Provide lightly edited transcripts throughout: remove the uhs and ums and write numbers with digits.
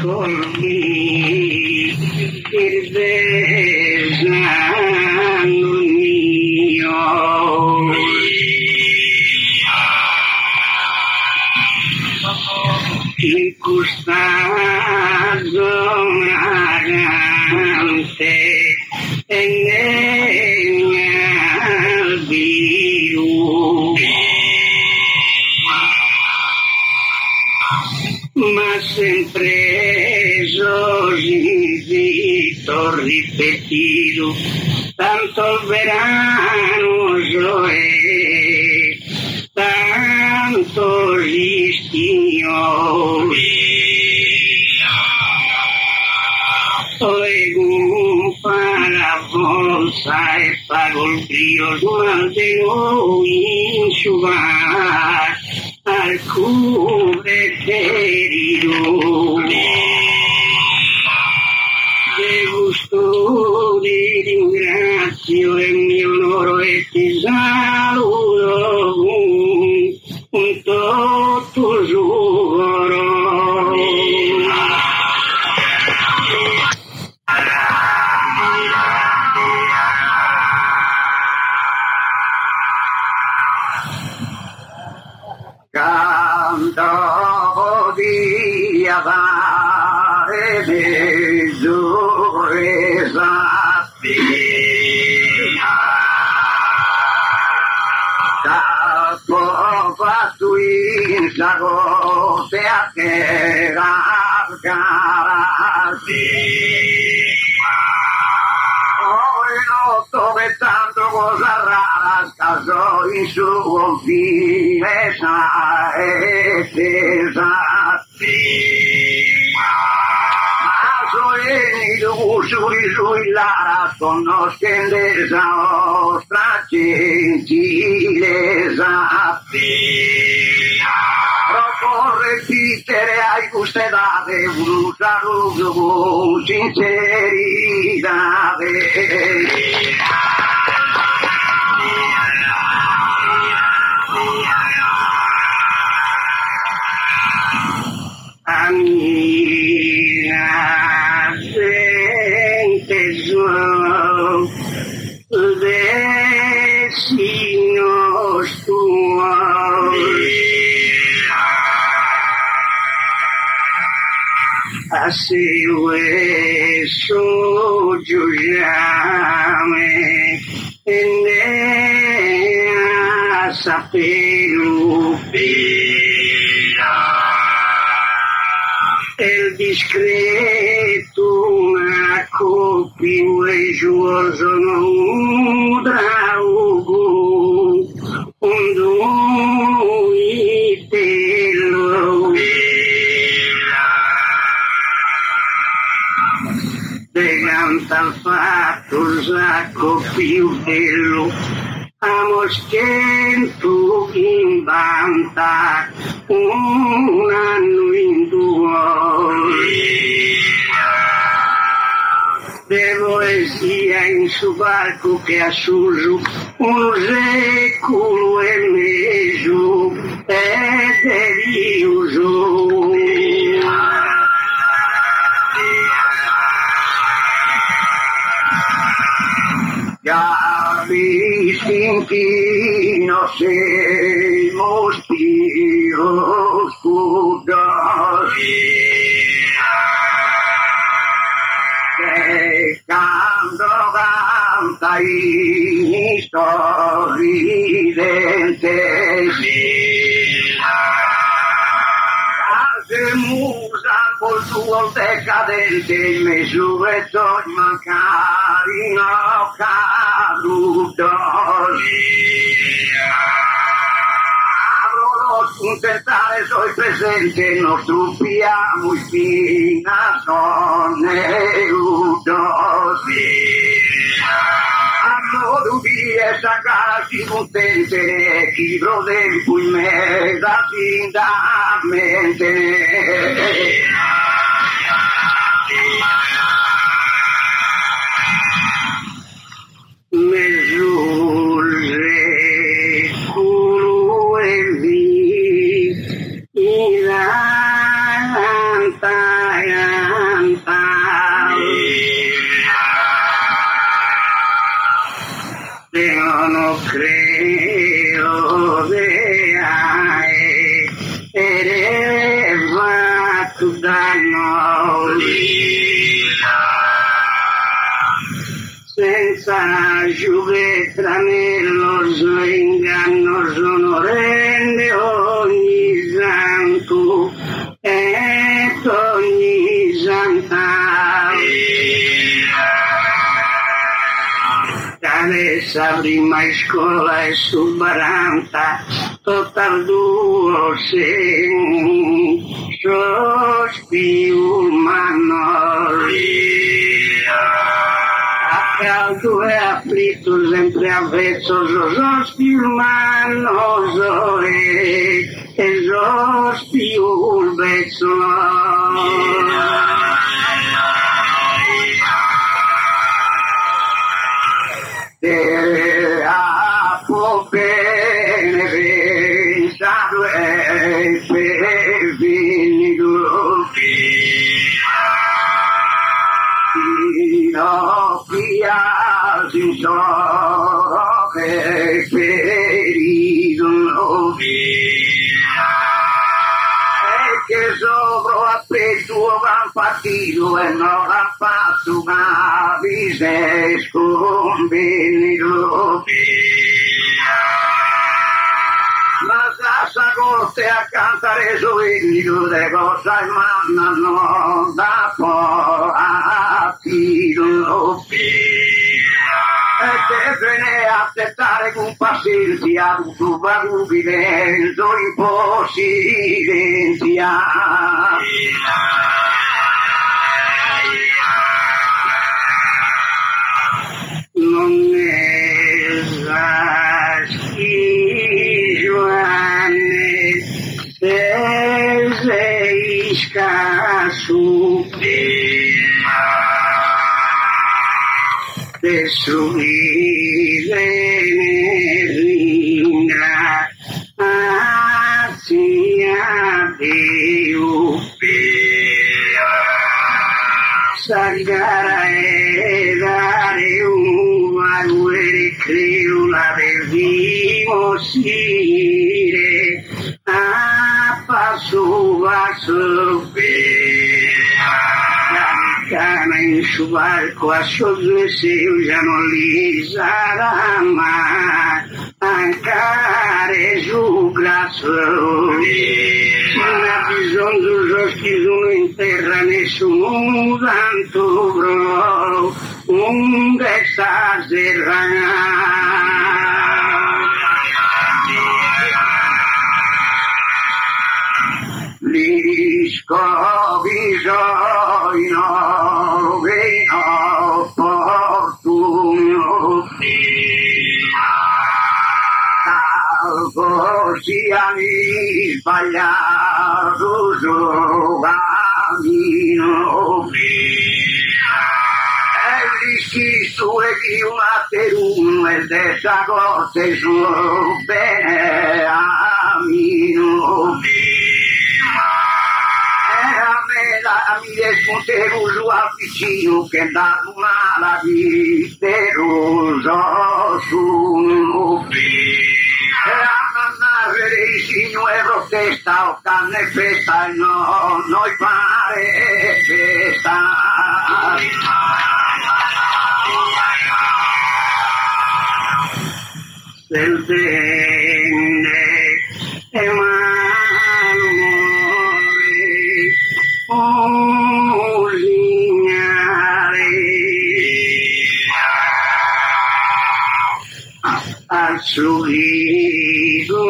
ascolti il desano mio. In questa zona e nel bio, ma sempre sosito ripetido, tanto il verano è, tanto ristigno. Oigo para bolsa e pago il brio, ma devo insciugar al cuore ferido. De gusto ti ringrazio e mi onoro e ti saluto un tutto giuro. Canto di avare misure sappia, capo fatto in sagote a che dove tanto cosa rara scaso in suo fine sa e sui lara sono scendesa ostra gentilesa proporre ripetere ai guste date un saluto con sincerità. Amiga, gente suo, vecinos tuos, así hueso yo llame, en esa perupera. El discreto una copio e juoso non draugo un duitello de canta fatto sacco più bello amo stento in banda un anno in due devo sia in su barco che ha suso un secolo e mezzo ed è riuso ya distintinos hemos tiros putos que canta y sorridentes musa por suo decadente me sube soy macarino cadutos abro los contentares soy presente nos trupiamo y finas son neudos amor esa cara si potente libro del cui me da findamente me giurre culo e vi in antaya rodea ereva tu da noi senza giuve tranello inganno sono rende ogni santo e ogni santa adesso prima scuola e su 40 total due più caldo e afflitto sempre avvezzo sos più umano e sos più vezzo a può bene pensato e per finito no via sin so che ferito no via e che sopra a peso va partito e non ha fatto ma vi sei sconvenito via ma sa corte a cantare sovenito de cosa e mandano da po' a filo e te viene a aspettare con pazienza tutto va confidenza in possidenza non è Giovanni sei scasso per subire ringrazia Dio Sagara e dare un valore credo la devimo sire a passo vaso cana in su barco a sotto se già non li sarà mai ancare su grasso non ha bisogno che sono in terra nessuno tanto bro un desta serra li scovisino vino fortunio siani sbagliato su cammino e l'isisto e chi una per uno e dessa cose su bene amino a mi desmonteruso avvicino che da una la viteruso su un il signo e protesta o canne festa no noi pare festa del bene e malumore un lignare al sorriso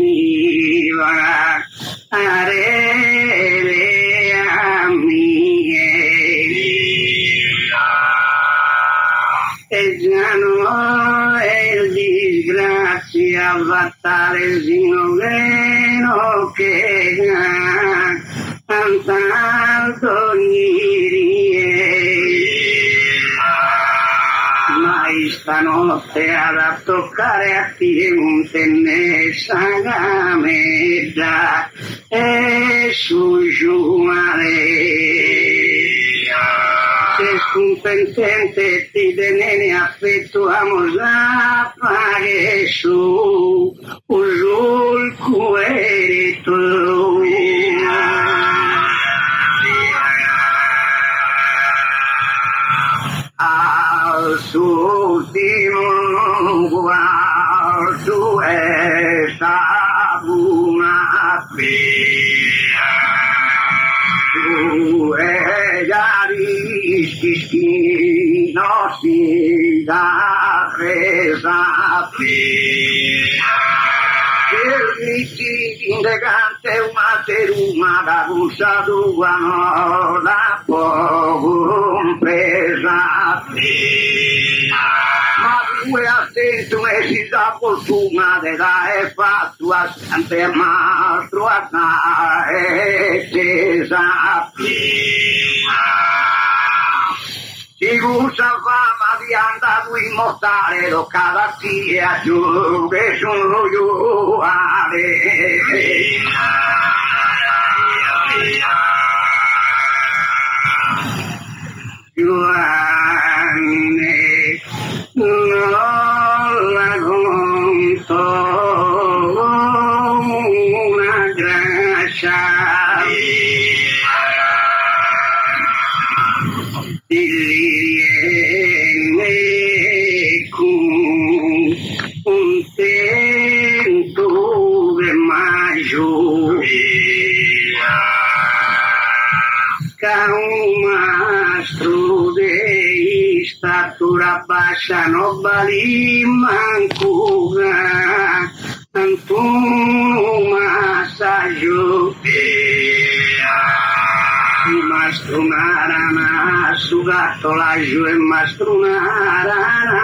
mi va a rere a e già no è disgrazia battare sino meno che tanto mai stanotte ad toccare a piede messa gametta e su giumare se scontentente ti denene affetto amo la pare su al suo ultimo guardo è stata una figlia, tu e già rischi non si da presa figlia. Indegante una teruma da bussa tua no la può compresa ma due attento e si sa fortuna della è fatto a sempre mastro a e tesa si usa fama di andato immortale lo cavalli a giù che sono io Giovanni non la conto una grazia un mastro di statura bassa non vali mancura un massaggio il mastro narana su gatto laggiù e mastro narana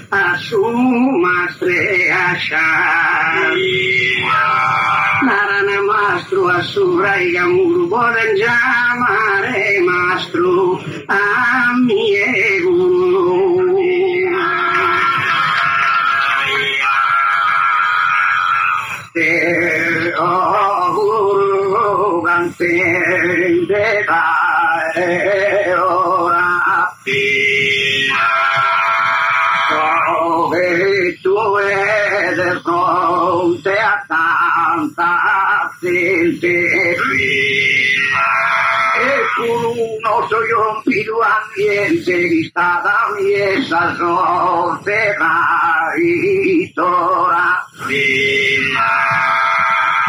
a su mastre asciar narana mastro a sovraiga muro vuole chiamare mastro a miego te auguro cantante dai ora dove tu è del fronte a tanta gente e tu non so io un più ambiente di stata miesa sorte maritora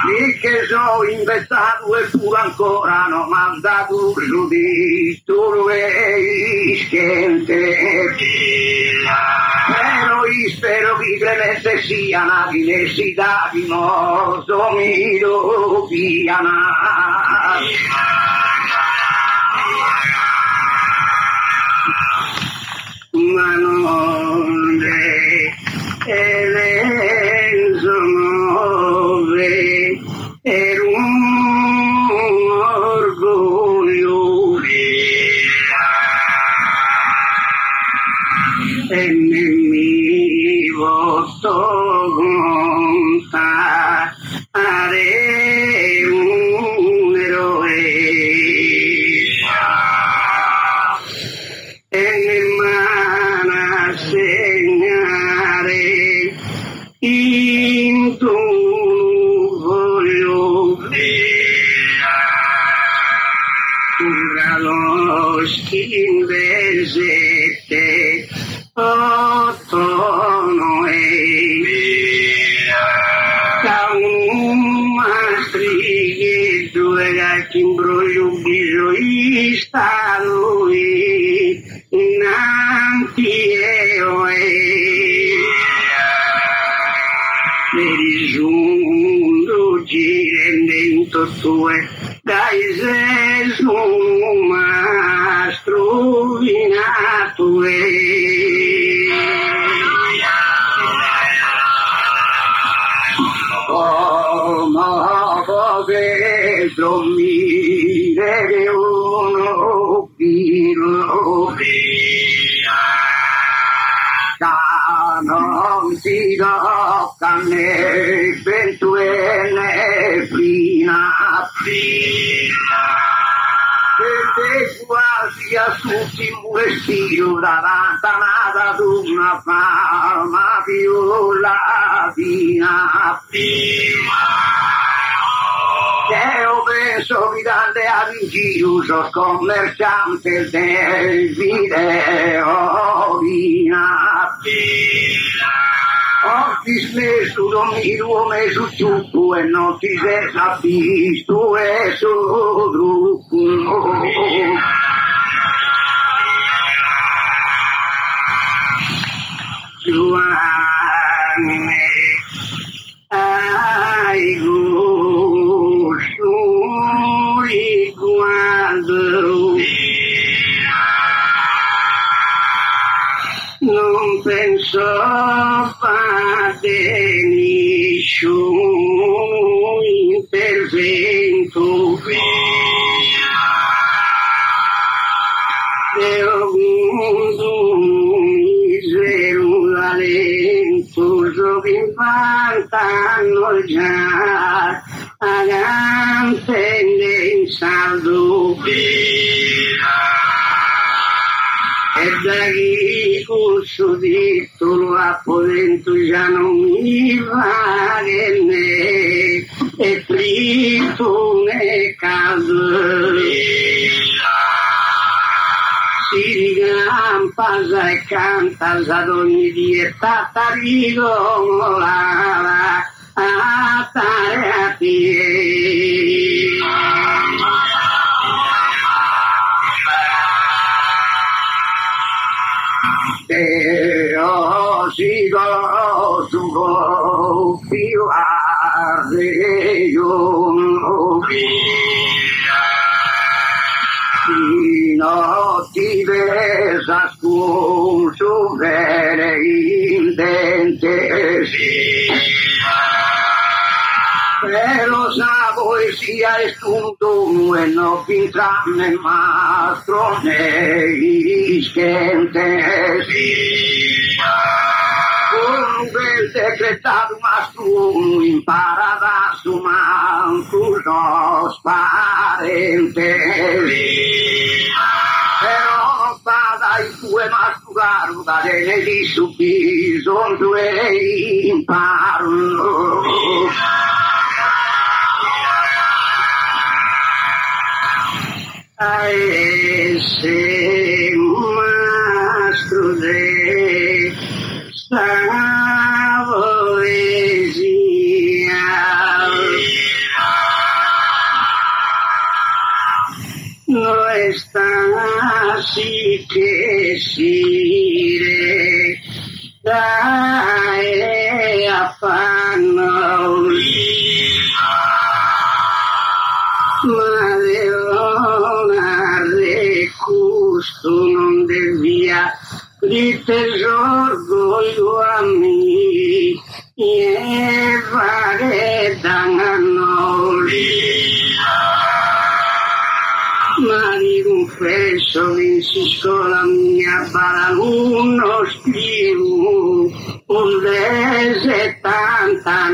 lì che so inventato e pure ancora non mandato giudizio e schiente però io spero che clemente sia una necessità di morso mi dobbiano ma non e le sonore per un orgoglio e mi voto contare un eroe e mi mana segnare in tu voglio lo schindesete ottono e da un mastrighe due gatti in broglio bisoista lui innanti eo Merijundo girendento tue dai zesu mastro vinato come vedo mi deve uno filo non si tocca né vento e né fina perché quasi a tutti un vestito davanti a nata d'una fama più latina giro sos comerciantes del video oggi nessuno mi ruome su ciucco e non ti sei sapisto e su gruppo Giovanni ai gusturi quando non penso fare nessun intervento fanno già a gantende in saldo e da chi curso detto lo appodento già non mi vale né e fritto né caldo si ricampa e canta ad ogni dieta rigola a tare a piedi. Io sigo suo più no ti vesa su vere intente pero sa poesia è spunto e non pintra ne mastro ne ischente un bel decretato mastro imparata su manco nos parente però vada i tue masturaro da delle di subì son due imparo se mastro de sta poesia no está así que sire dai affanno Madeona recusto non devia di tesoro io a me e fare danganoli ma di confesso insisco la mia baraluno scrivo un desettanta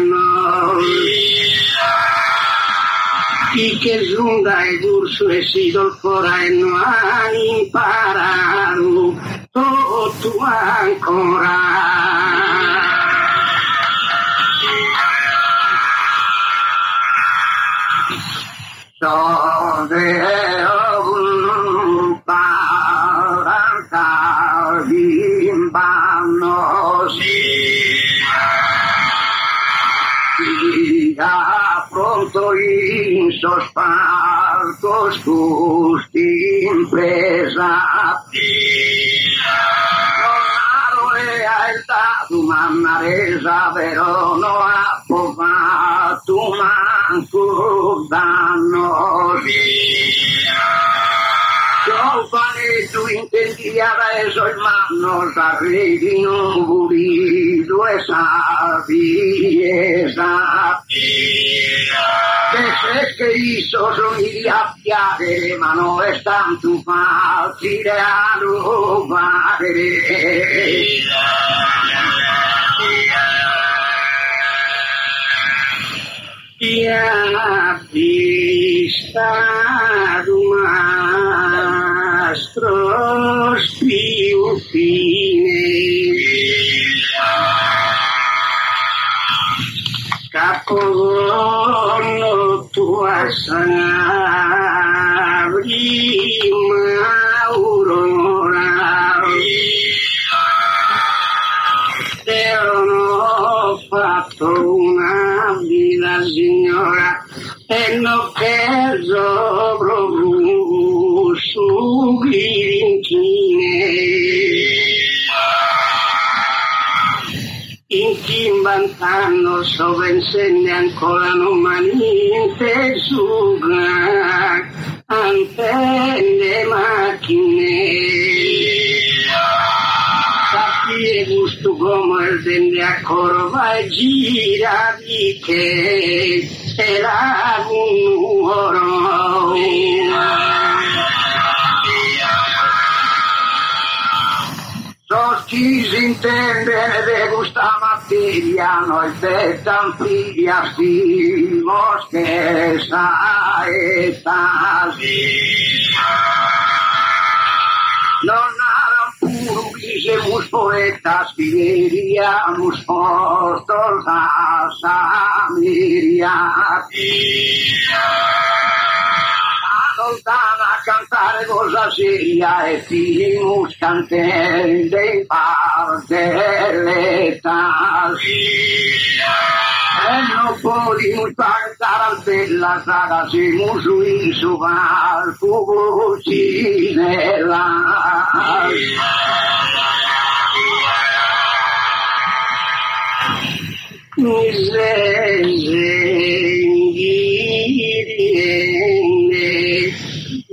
i che giunga e curso e si dolfora e non ha imparato tutto ancora pronto in sosparto scusti impresa non è dato mamma resa però non ha provato manco danno giovane tu intendi adesso il manno s'arredi non burito e sapi e che io somiglia a piacere ma non è tanto facile a rubare chi ha visto un mastro spiufine capogonno tua sana prima aurora te ho fatto una vita signora e non perso proprio su in chimbantano so pensando ancora non manite su antenne macchine sapere gusto come il dente a corva e gira di che era un oro chi si intende di questa materia noi per tantia si moschesa e tasia non era puro diciamo poetas viviríamos postos a Samiria lontana a cantare cosa seria e finimos cantando in parte l'età e non podemos cantar al bella saga siamo sui suval fucinella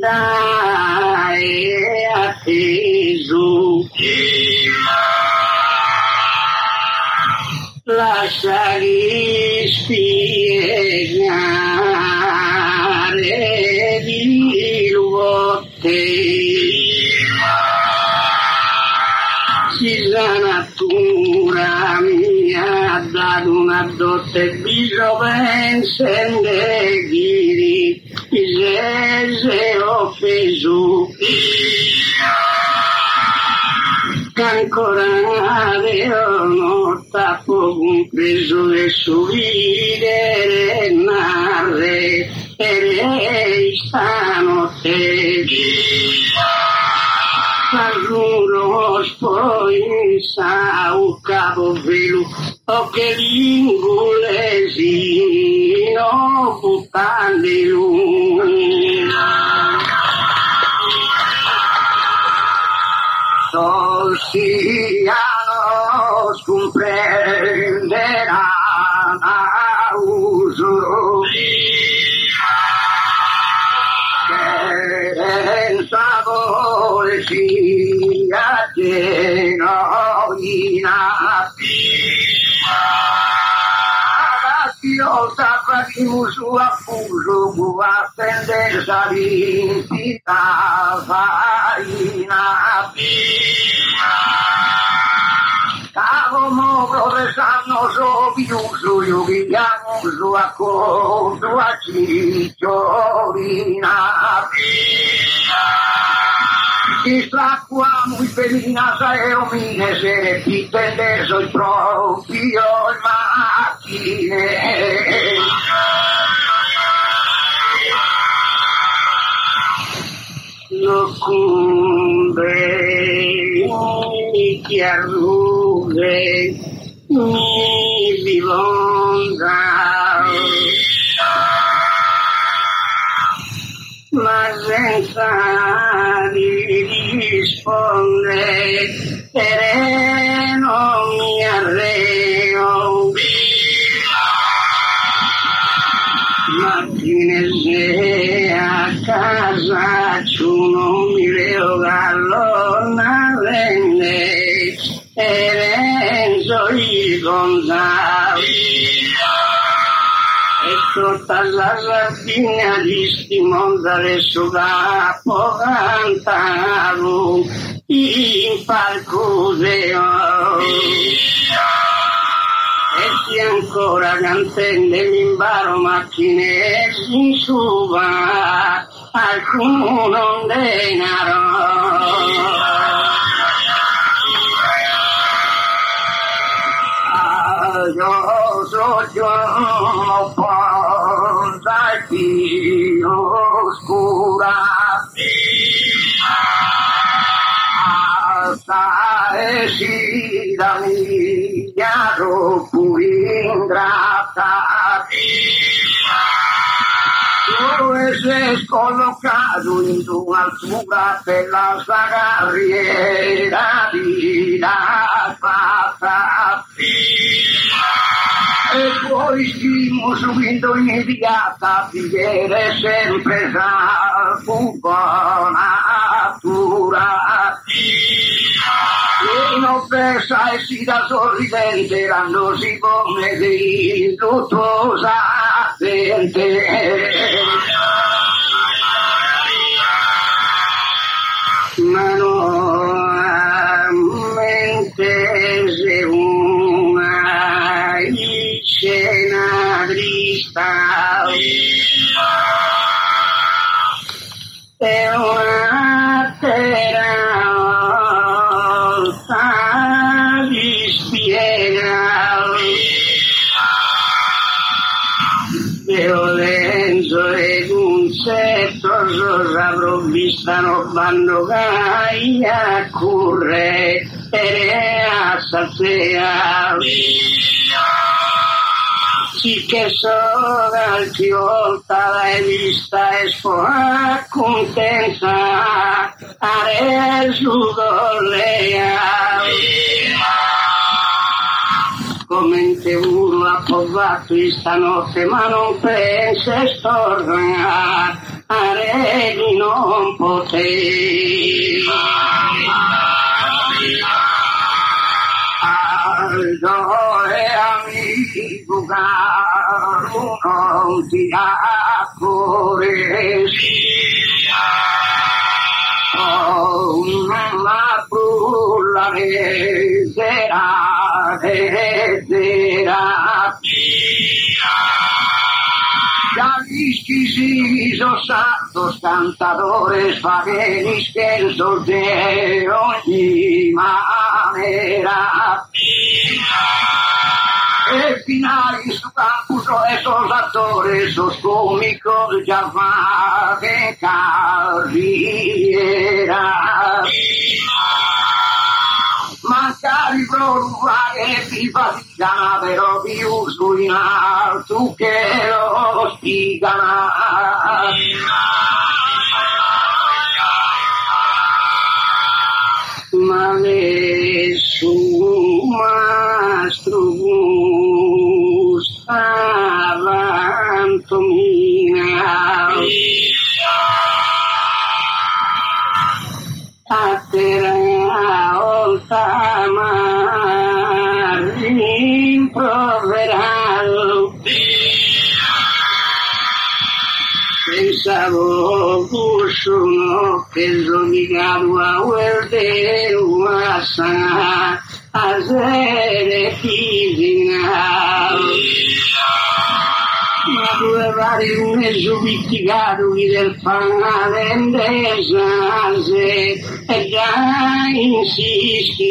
dai atteso lasciali spiegare di luotte si la natura mi ha dato una dote bisogno pensare di se offeso che ancora non t'ho compreso e sorridere narre e stanotte Farrulo spoinsa un capo velo o che l'ingolesino buttandi Siano scomprenderà a uso che il sapore sia genuina io sapremo su affuso a tendenza di farina cavo mo professano so piuso io viviamo su a conto a cicciolina si sta qua muy pelina sai o mine se ti tendeso il proprio macchine lo cumbe mi chiarughe mi vivonda ma senza rispondere sereno mi arreo mattine se a casa non mi leo gallona venne e renzo i gonzalo e tutta la sardina di stimondare su capo cantavo in palcuseo e si ancora cantando l'imbaro macchine in suba alcuno denaro io so io dai paesi da mia troppo ingrata. Dove sei collocato in un'altura per la sua carriera di fatta. E poi stiamo subito immediata vivere sempre salvo natura. E non pensa e si da sorridente randosi come di tutto sapente. Ma non mente se una scena trista è una terra volta di spiega Lorenzo ed un setto sopravrovvistano bando gaia curre e a salsea sì che sono ci volta l'hai vista e sfoa contenta are su gollea come te uno ha provato stanotte ma non pensa e storna are di non poter Aldore amico caro non ti accorre una brulla sera già rischi si sono stato cantatore spaghetti scherzo di ogni maniera e finali su campus e soldatore so scomico già fa che carriera mancari provare di fatica però più su in alto che lo stigano ma nessun mastro stava mia a terra oltre ma rimproverato pensavo fossero perdonato a guardare una sana a sere fisica ma due vari un mezzo picchicato chi del fanale e già insisti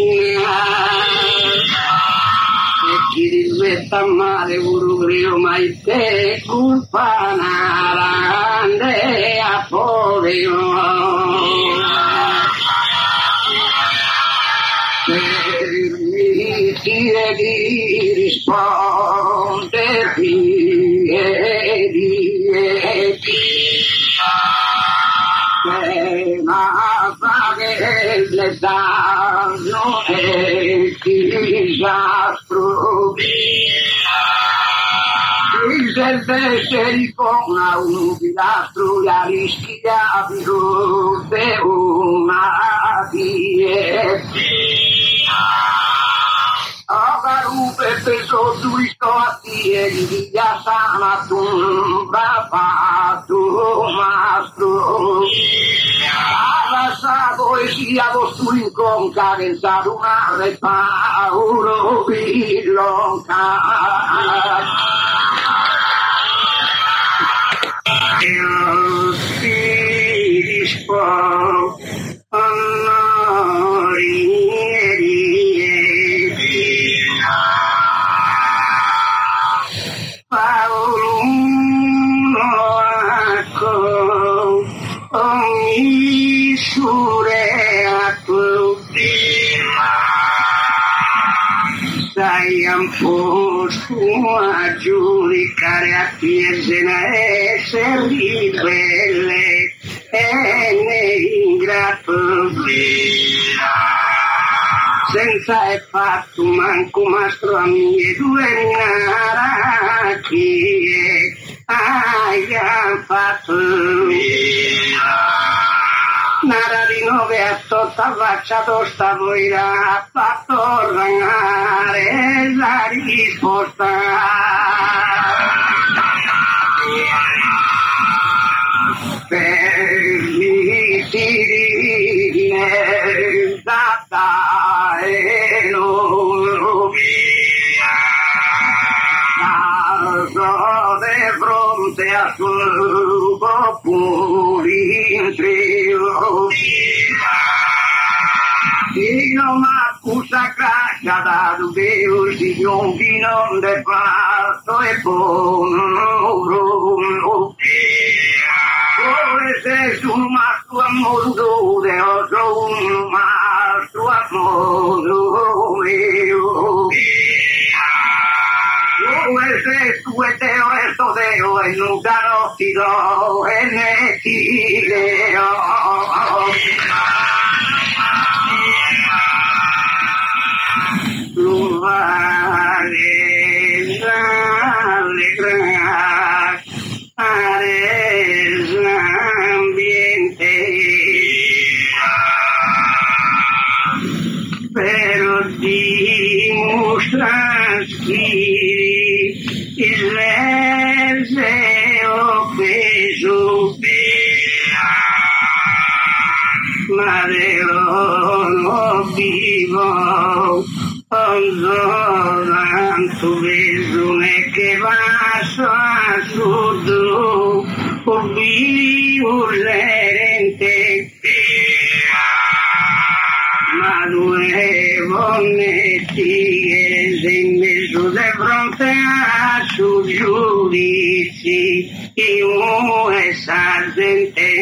e chi rifletta male pure credo mai te colpa grande a povero per mi dire di rispondere ma che le danno e chi disastro il servesse ricona un pilastro la rischia di tutte una Agarupe peso turisto atie di via sana tumba fatto mastro Arrasato e sia vostro inconca che stato una repauro bilonca Io ti rispondo ogni sure a tutti giudicare a chi è essere ribelle e ne ingrato senza è fatto manco mastro a mie due nara chi hai fatto nara di nove a tutta faccia tosta voi ha fatto rangare la risposta per mi tirine data e non naso de fronte a suo popolo in trio non m'accusa caccia da Dio si giunchi non de fatto e buono se su un mastro amore o su un mastro amore se tu e teo e sto teo e nunca no ti do e ne ti leo pero dimostras que il deseo peso madero no vivo tanto besone che vaso a sud vivo l'erente ma due bonetti in mezzo di fronte a su giudizi io e sargente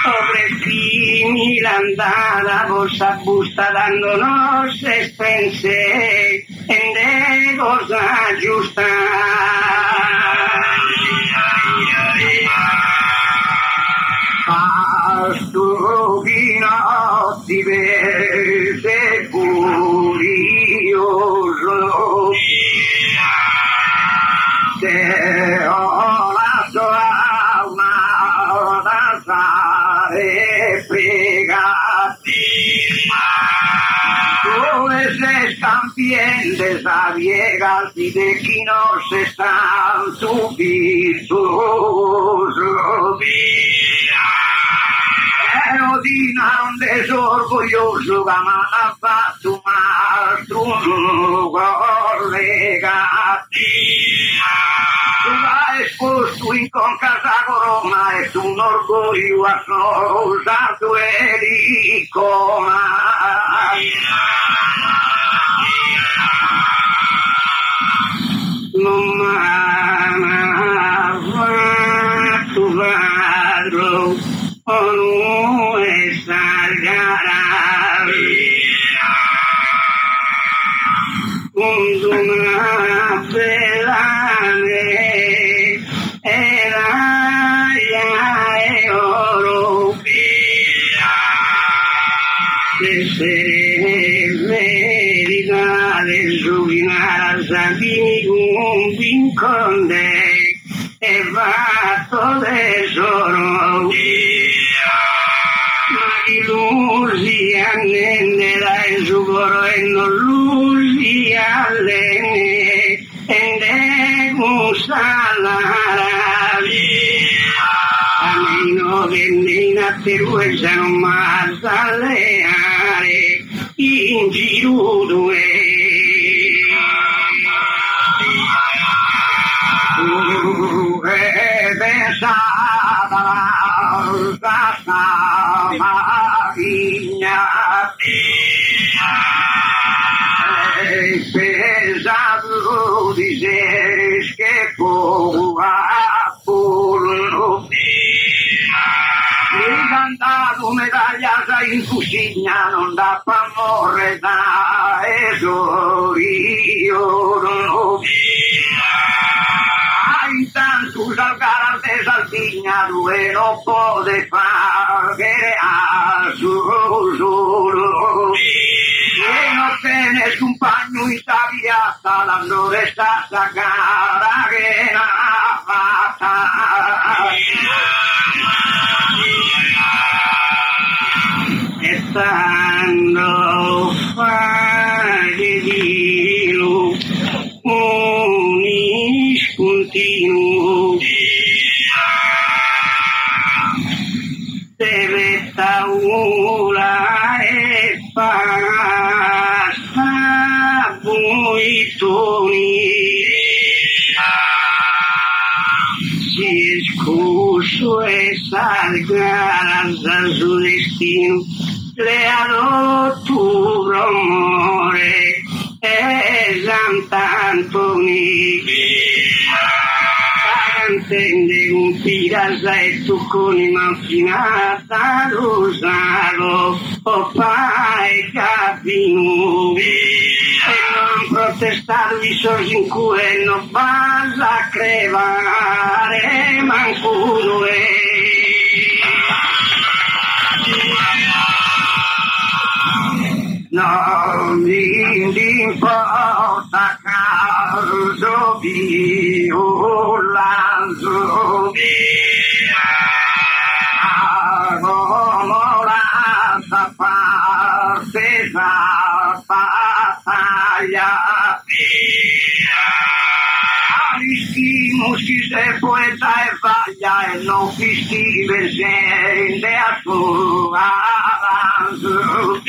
obrefini l'andata vostra busta dando nostre spense e de cosa giusta Pastuchino ti vede curioso se ho la sua una danzare pregativa dove se scampiente sa viegarsi de chi non se sta subito Odina un desorgoglioso che mi ha fatto mastro collegatina tu l'hai esposto in con casa corona e tu un orgoglio assosato e ricoma non mi ha fatto padro o non è salgarà una bella me era e oro essere verità del giovinare Santini un vinconde e fatto tesoro Lucia nenderà il sucoro e non Lucia lene e devo salare a meno che nina per se non mi salleare in giro due pensava pesato dices che può pur cantato medaglia in cucina non da famore da esorio e non può fare a solo. E non tienes un paño y sabía dando de esta cara que nada. Estando fallecido, un discontinuo, debe taula e passa buitoni. Si escuso esas ganas a su destino, creado tu rumore e tanto mi entende un pirasa e tu con immaginata rosaro o pai capinu e non protestare i sorgi in cui non basta crevare mancuno non mi importa caldo violando la parte la battaglia Aristimo si se poeta e vaglia e non fistive scende a sua avanzo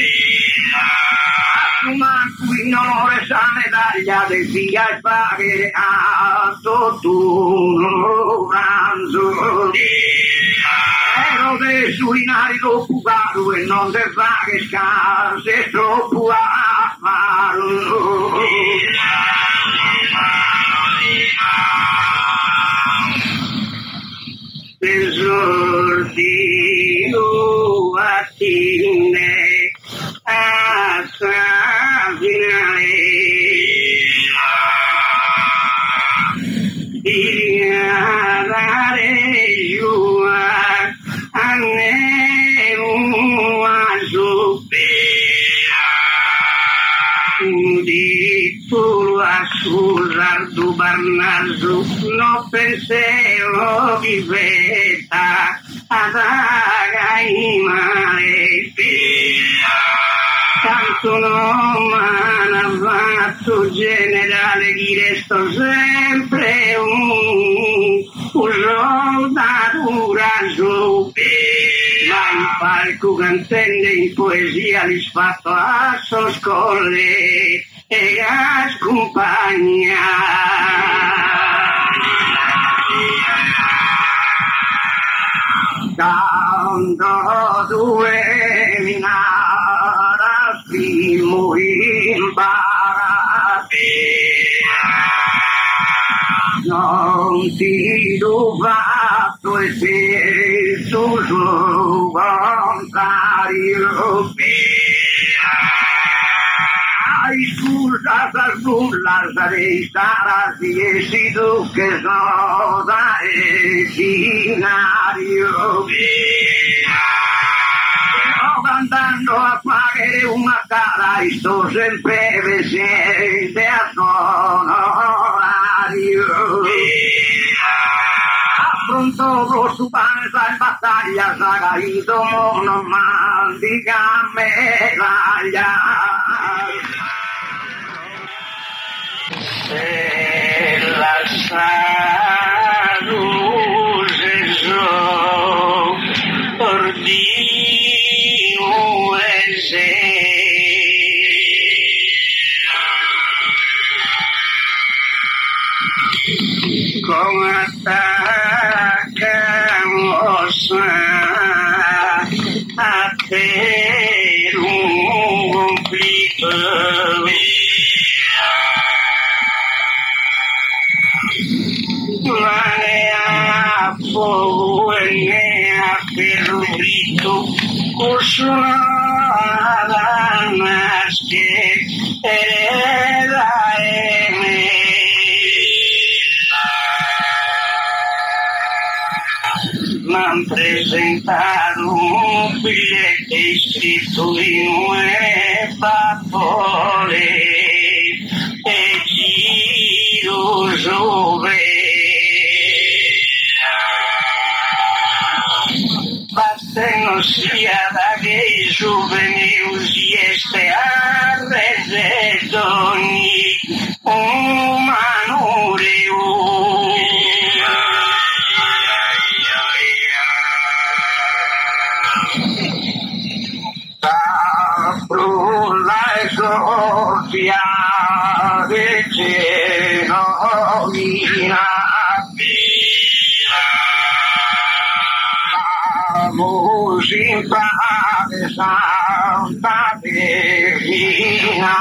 ma qui non resta medaglia del via e paghe a tu ranzo ero de suinari lo pugaro e non de vaghe scarse troppo amaro esordio attine a finale di dare giua a nero a di tu a surrardo barnardo no pensiero viveta ad agaimare tanto non manavato generale di resto sempre un soldatura su ma il palco cantende in poesia li sfatto a soscolle e a scompagna quando due minara primo imbarati non ti dovato e se su contrario scusa per nulla sarei stata si essi tu che sono da escinario andando a fare una cara e sto sempre presente a onorario affronto lo stupane in battaglia sagaito non mandica medaglia se la salute so ordino e se come attaccamos a te un conflitto ne ha fuoco e ne ha ferrito cucinata nasce ereda e me ma presentato un biglietto scritto in un papole e giro sopra. Basta non sia da che souvenir sieste a rete d'ogni umano Sortia de genovina vamos in pace Santa Vergina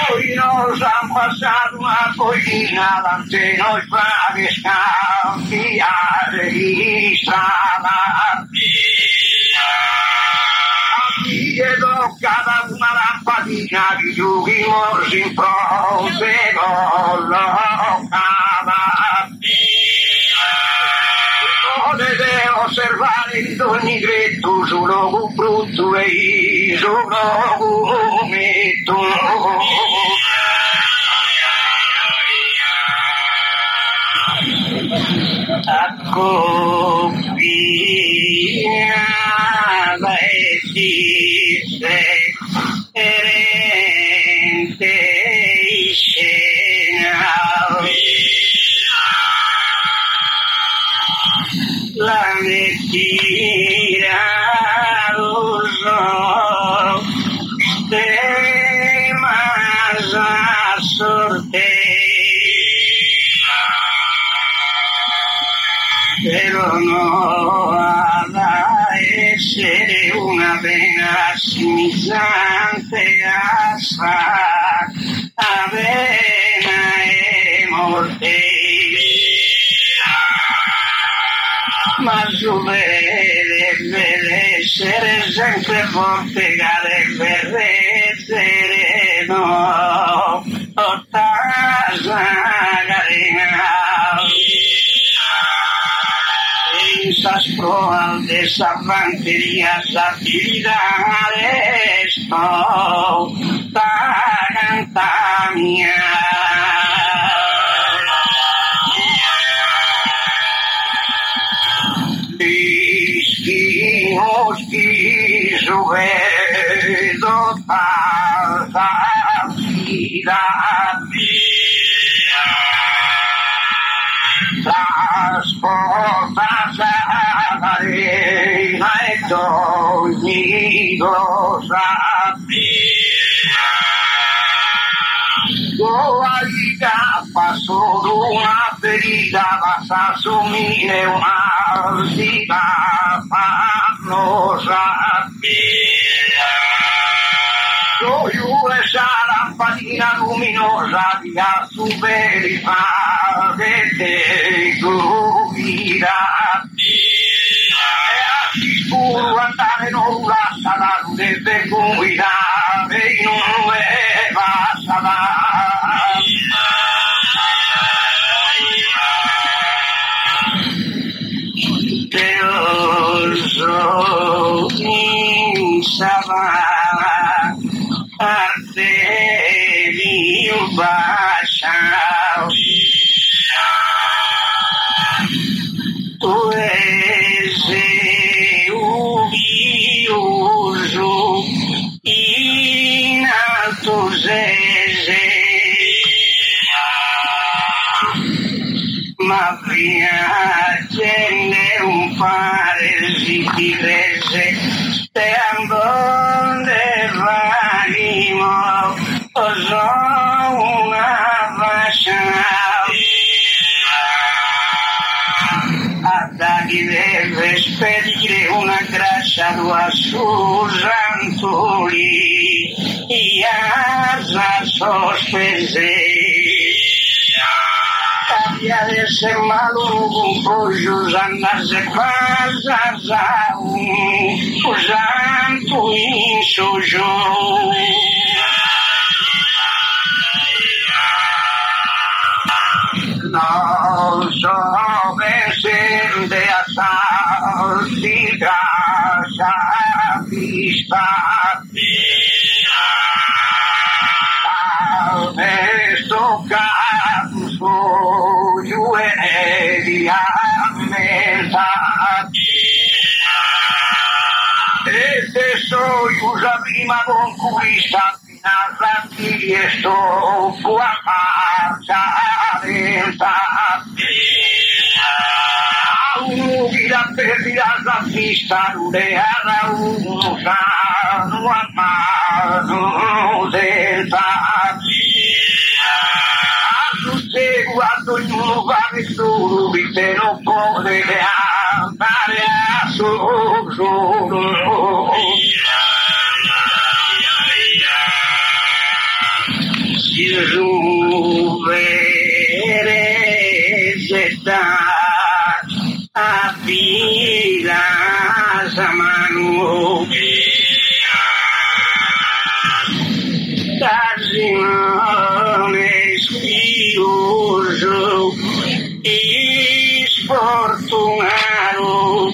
hoy nos han pasado una collina donde nos va a descansar registrada. Chiedo cada una lampadina che giochimos in fronte collocata. Potete osservare in ogni gretto solo un brutto e solo un metto. Accoppiata esiste erente in scena la mentira lo so temas a sorte pero no ha essere una pena assimilante a pena e morte ma deve essere sempre forte deve essere no ottasa carina esas pruebas de esa banquería actividades no tanta mía disquimos y sube dotada vida las portas a la arena y dormidos a Guaita pasó una ferita, vas a asumir una ardida famosa. Soy esa lampadina luminosa a su verità de tu vida. E sicuro andare non lascia la de guidare in una nuova strada. Teoso in savana artevi bascia tu ese uso in alto zeze ma viaggiane un paresi di rese te ambonde vanimo oso una vascia a chi deve spedire una grassa tua su Santoli e a sospese cambia de ser malo un pollo andarse pasa un santo in suyo no so sto caso giù di ammenta e se soy usa prima conquista finalmente e sto tua marcia lenta la pérdida la pista de ara uno sano amado del guardo in uno vale solo vite non può andare a solo Gesù verezza a fila samanu Tasimone spioso e sfortunato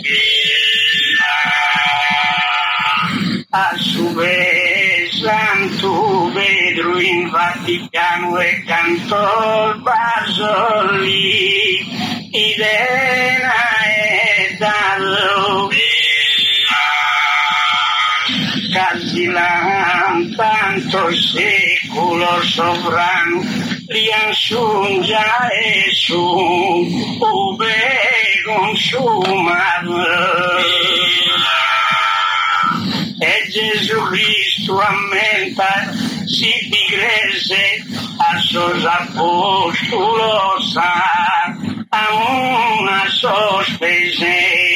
a su vez Santo Pedro in Vaticano e cantò il Basoli idea e dallo Casilan tanto secolo sovrano riassungia e su ube consumato e Gesù Cristo aumenta si digrese a sos apóstolos a una sospese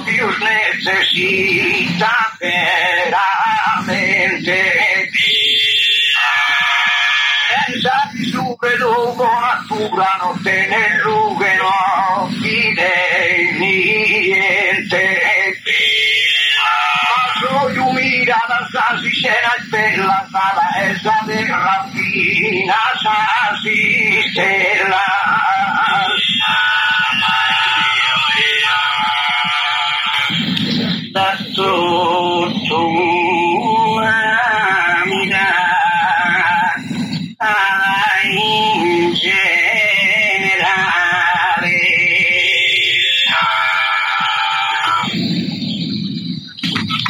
Pius necesita veramente senza disubito con natura non tener luce no fide niente ma soy umilada sasi scena per la sala esa de raffina sasi stella da tutto amida in generale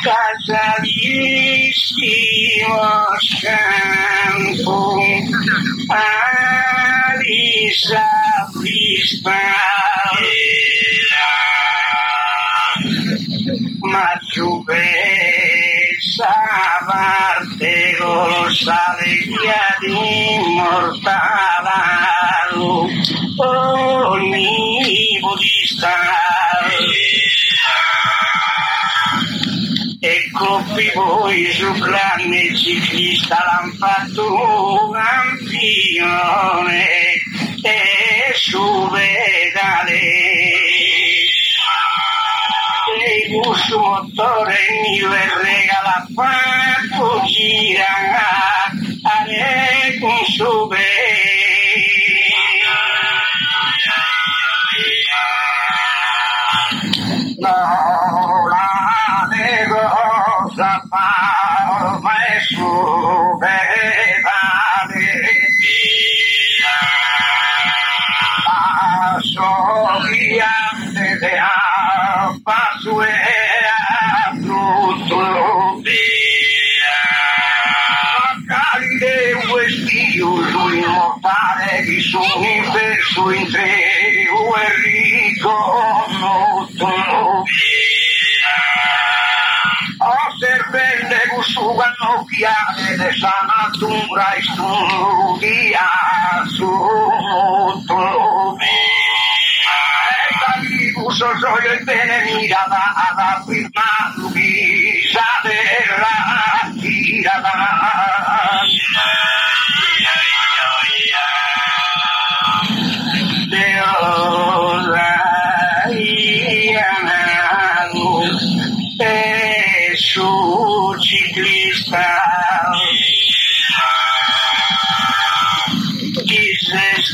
casalissimo scampo Alisa Vista ma tu ves a parte golosa alegría de inmortal ogni buddista ecco qui voi su grande ciclista l'han fatto campione e su pedale il gusto motore mi regala fatto gira a me con su no la negoza fa ma è su pedale passo via de passo e tutto magari devo estio sull'immortale di su universo in tre o è riconosciuto osservende gustuano chiare de sanatura e studia su tutto uso soy el bene mirada a la firma Luisa de la tirada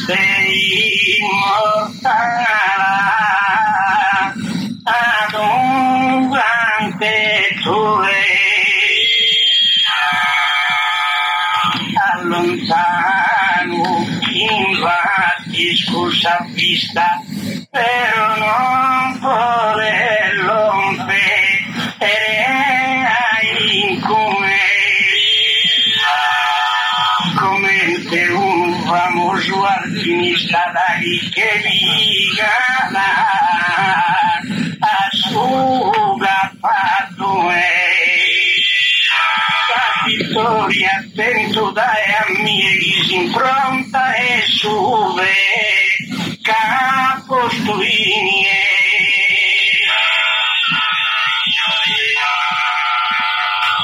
sei immortale ad un grande tue allontano infatti scusa vista però non poterlo vedere in come un famoso alpinista dai che vigana asciuga fatto la vittoria attento dai a miei si impronta e sube capostuini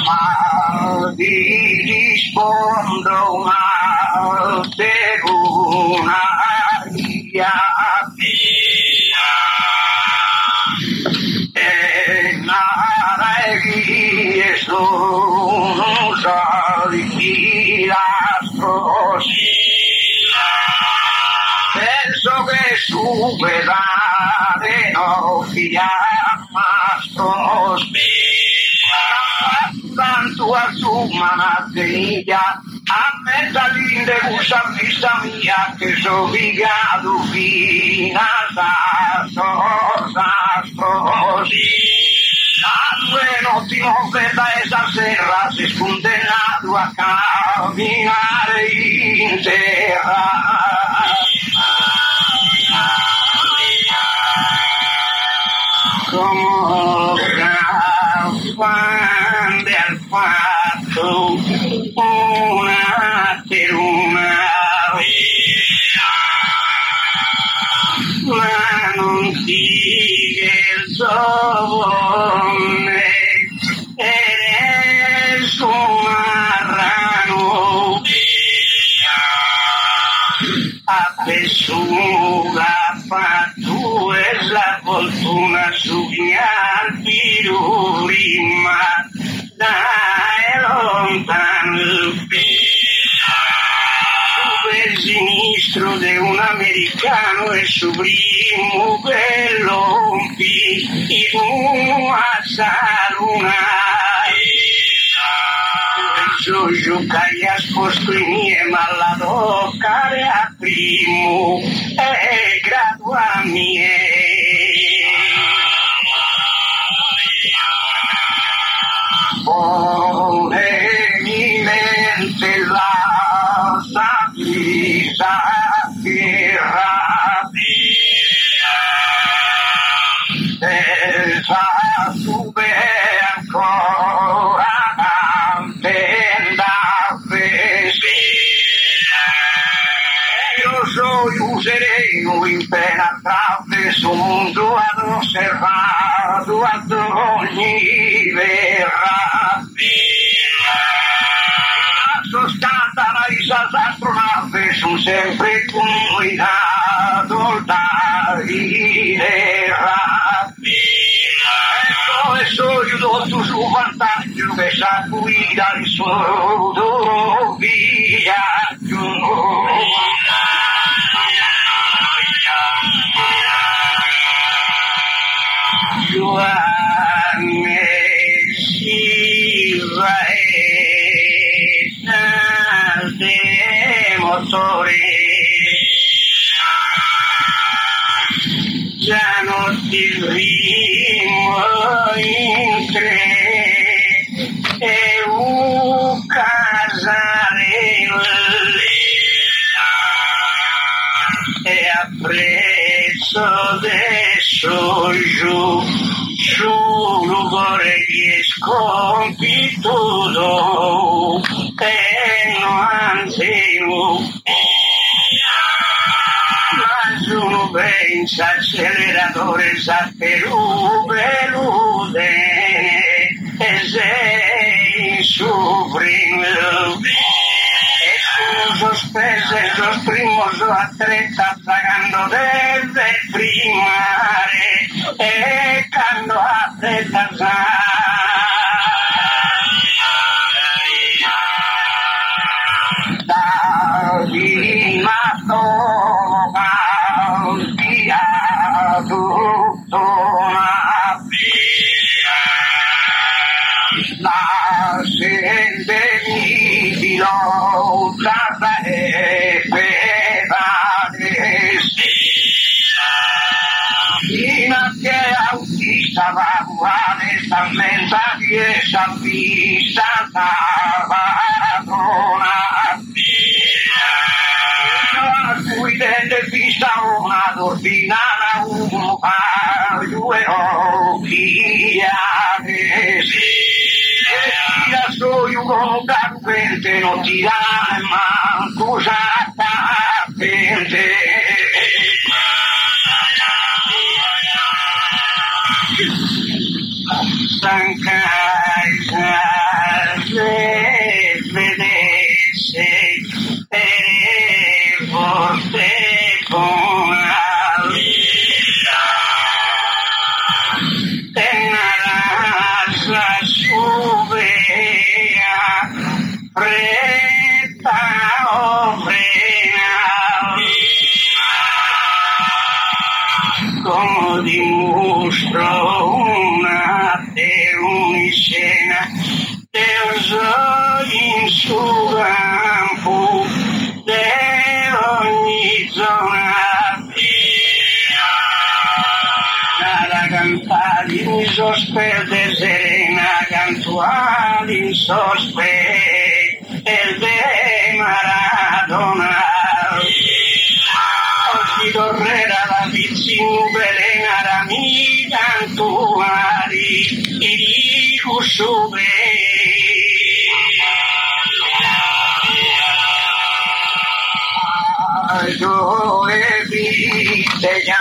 ma vi rispondo una per una via e nareghi sono soliti lastrosi penso che superare no fiamma strosi tanto a summa una teniglia a mezza linde usa vista mia che so vigado fina sastrosi a 2 notti non verda esa serra si scondenato a camminare in terra come quando al fatto una teruna ma non sigue il sole ed su marrano a pesura fatto e la fortuna sugna pirurima dai lontano super sinistro di un americano e su primo bello in una saluna Giorgio che ha sposto in mie ma la toccare a primo e grado a mie mente la sabbia che rabbia esa sube ancora tenda io soy un sereno impenetrable su mundo ad osservato ad ogni vera sostanza la astronave sono sempre comunitato e soy tutto su vantaggio che sa guida il suo viaggio Giovanni Silva e motori già non ti rimo in tre e un casale e appresso adesso giù sul vorrei scompituto e non anziano ma sono pensa acceleratore sapperu velude e sei supremo e sono sospese sosprimmoso attrezza pagando deve primare e quando attrezza da di matto padrona, cui delle vista una d'ordinana un due occhi tira soy un carpente non tira ma cosa carpente Sancaisa vedesse e forse con la vita tenarás la subea preta obrera como dimostro una teonicena Deus in suo campo de ogni zona nada cantare in sosperde serena cantuali in sosperde el de Maradona Oggi tornerà la vicino Belena mi cantuari i cusube dove vite già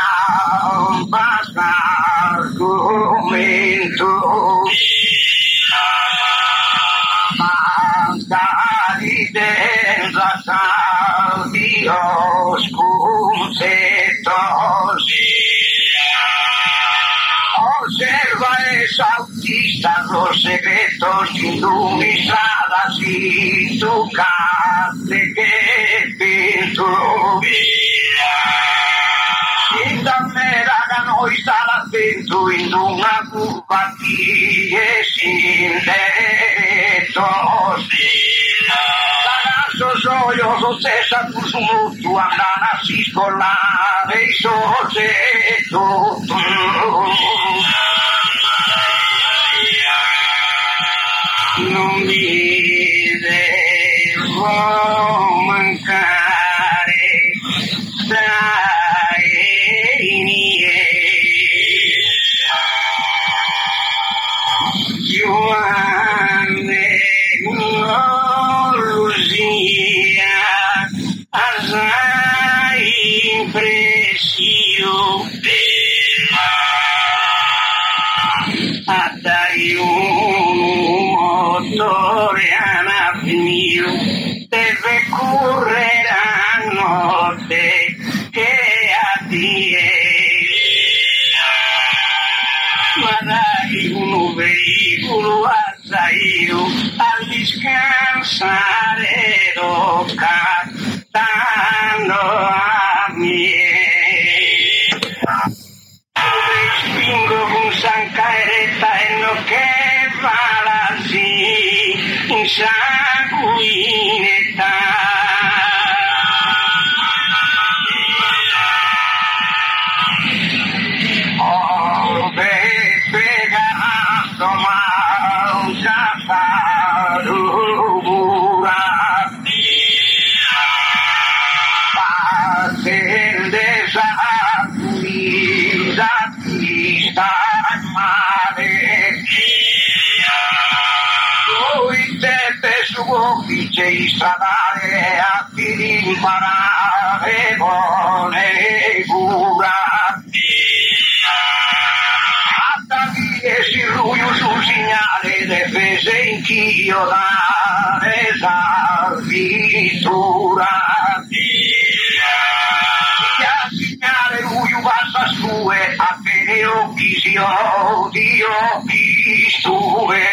pasar momento magari della Dios puntetos observa esa autista los secretos iluminadas y tu carte que pinto sin damera ganó y sala dentro en una curva y sin derechos Soglioso cessa tu su tu andana si scollare i soggetto non mi devo mancare dai miei Giovanni Lucia assai impressione a dai un motore a naviglio deve correre a notte che a dire ma dai un veicolo a Zairo al descansare tocca dando a me spingo con sanca eretta e non che va sì in sanguinetà oh pegando ma Dice stradale a ti imparare buone cura attavie si ruio sul segnale difese in chio da esalvitura a segnale ruio basta stue appene occhi si odio chi stue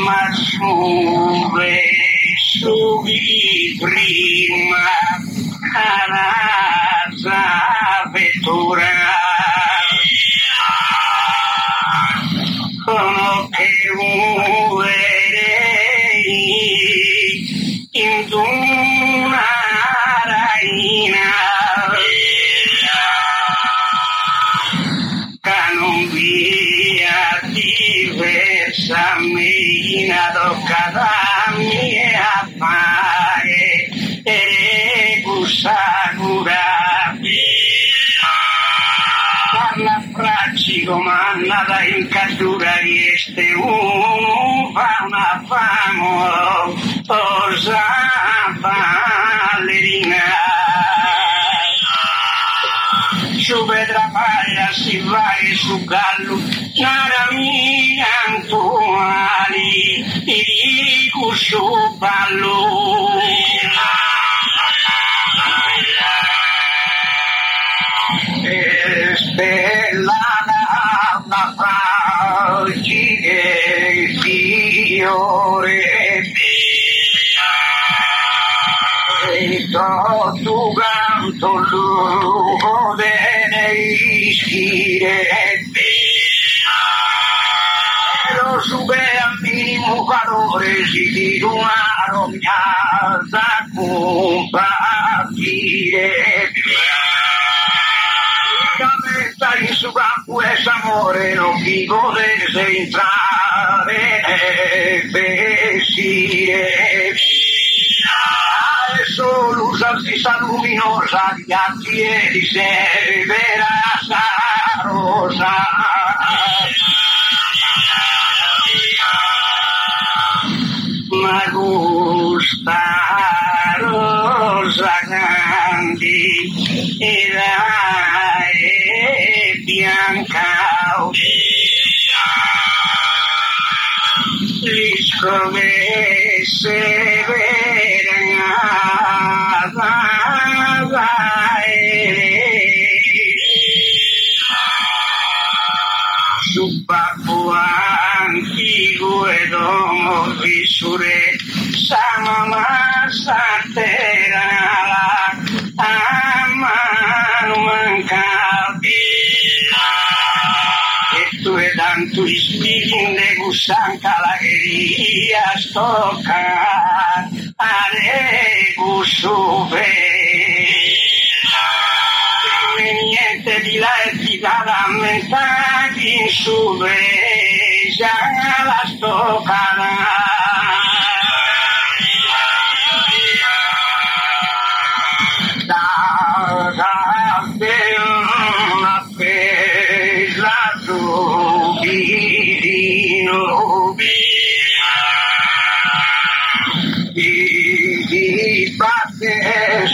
ma sube subi prima alla avventura come che muoverei in una raina che non cosa ballerina. Su Pedra Paglia si va e su Gallo, nara mia antuali, ti dico su ballo. Stellata la fragile fiore e tu canto lupo delle ischire lo sube al minimo valore si titolaro mia da compartire in su campo es amore non vi potete entrare e vestire solo usanti sta luminosa di gatti e di severa sta rosa ma gusta rosa grandi e la bianca li scommesse su babbo antico e domo visure sama massa terra a mano manca tu e tanto spin de gusanca la gueria stocca are gusube niente di là e ti dà la metà in sube già la stocca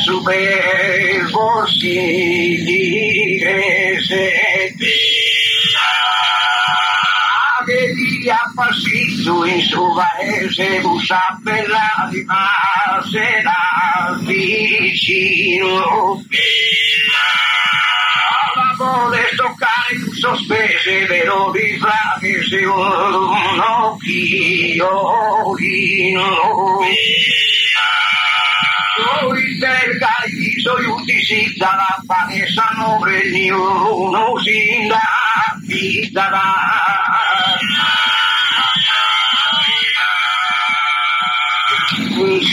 super vorsi dire se che dia passito in suo paese bussa bella di base da vicino la vuole toccare tu sospese vero di frate se un occhiolino Noi tergai soiuti si dalla pane sanno uno si da vita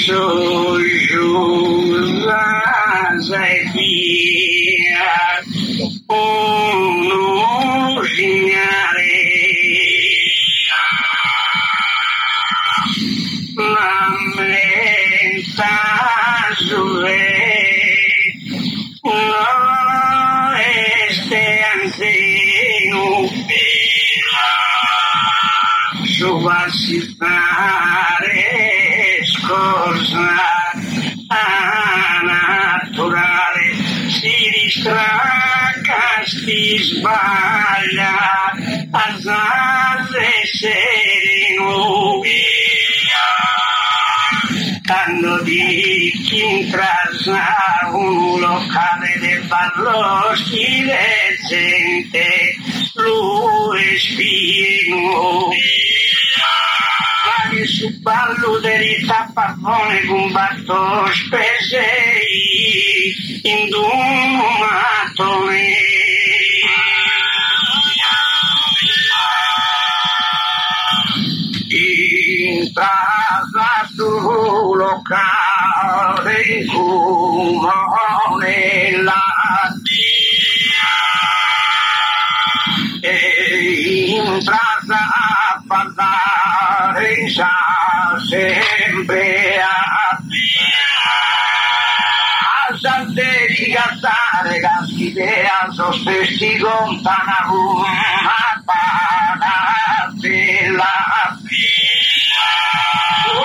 soiuta sei via uno signare lamenta no este anciano su vasitare scorsa naturale si distracca si sbaglia a zaze sereno hanno di chi intrasa un locale del ballo stile gente lui spiego ma che su ballo di tappapone con batto spese in dumatone casa su locale in comune la e in casa a parlare sa sempre a sante di gattare caschidea sospesi lontana una parate la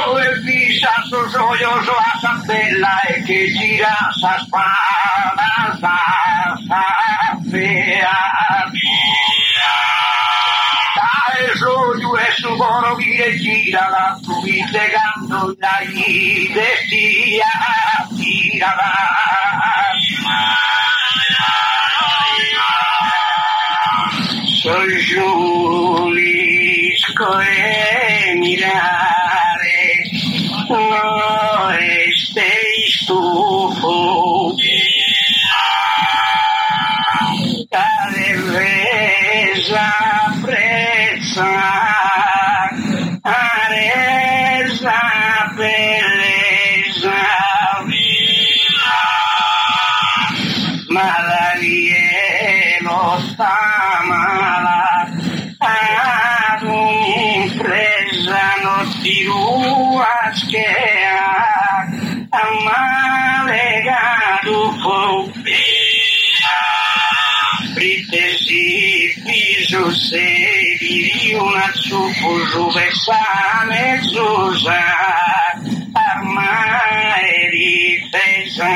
dove vista sto gioioso a Santella e che gira sa spada sa fea dai soglio e su coro che gira la tu vite canto dai destia gira soy Julisco e mirare no estei stufo cada vez apprezza aresa bellezza ma l'alieno sta mala ad un'impresa non ti ruas che ha amalegato fu pritesi piso sedi una suppusu vessane zusa armai difesa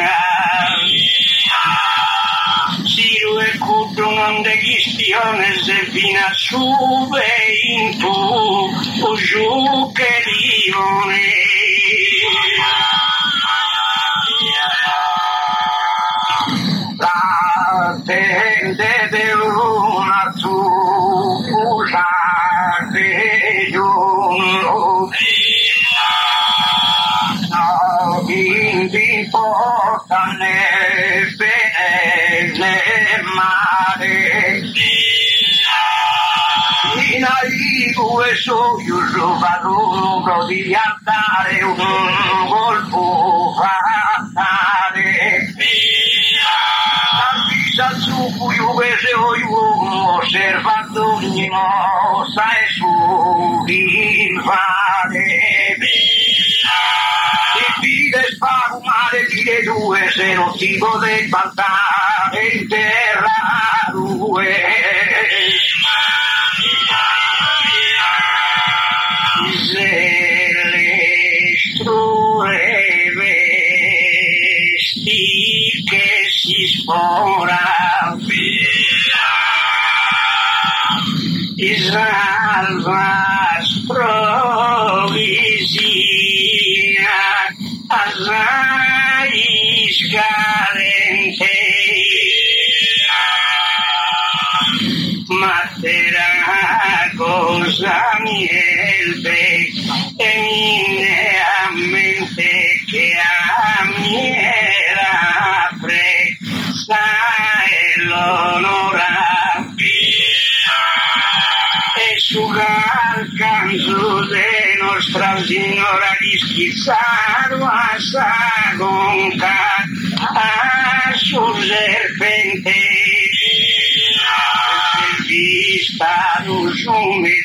Siru e Cuddo non de quistiones de fina sube in tu o giù che divone la tende de una susa de giorno no quindi porta ne bene mare in aiuto e soio vado di andare un colpo fatale avvisa su cui io osservando ogni mossa e su invade e pide sparumare dire due se non ti potete balzare in terra due se le strue vesti che si spora i salva sprovisia assai scadente matterà cosa niente e mi a mente che a mi era presa e l'onora e sugar canto de Nostra Signora di schizzaro a sagonca a su serpente vista su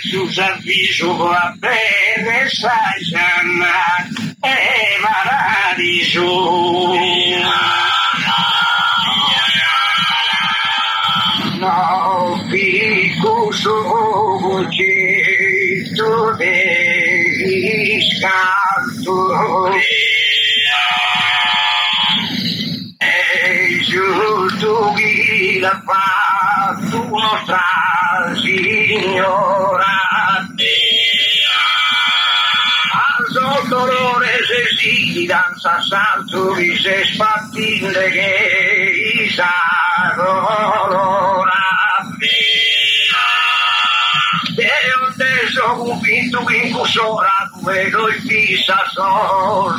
sus avviso a bere sajana e paradiso no pico soggetto degli scalto e giusto chi l'ha fatto Nostra Signora al suo dolore se si danza santo vi se spattinde che i sarò e ho teso convinto che in cusora due noi fissa sono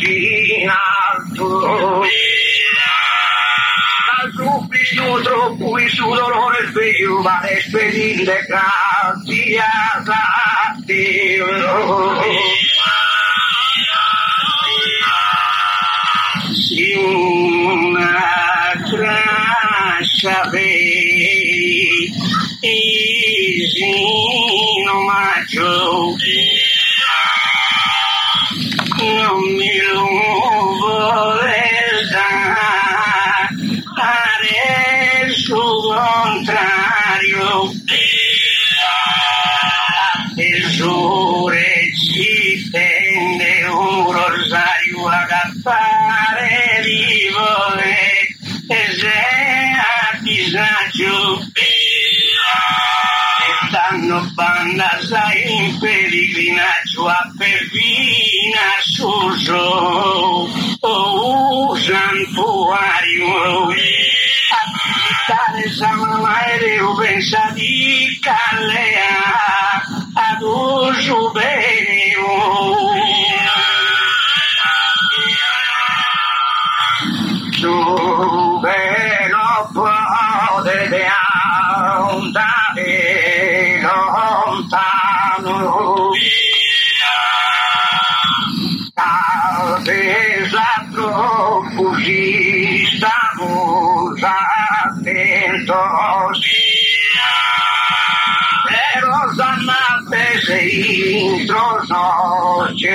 in alto dal suo vissuto cui su dolore sveglia ma le spedite grazie a Dio si una traccia Isino maggio non mi lo vuole dare su contrario tesore ci te agattare vivo e se a disagio e danno banda sai in pellegrinaggio a Pervina Suso o santuario a visitare San Mario pensa di Callea ad uso bene dove non potete andare lontano calpesa troppo ci stamos atentos pero sanate se intros oceano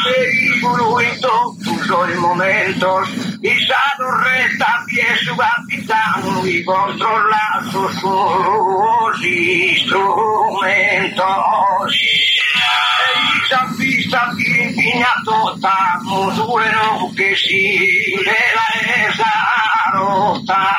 pericolo en todos los momentos y resta pie su capitán y controla sus instrumentos esa pista bien piñato estamos bueno que si le da esa rota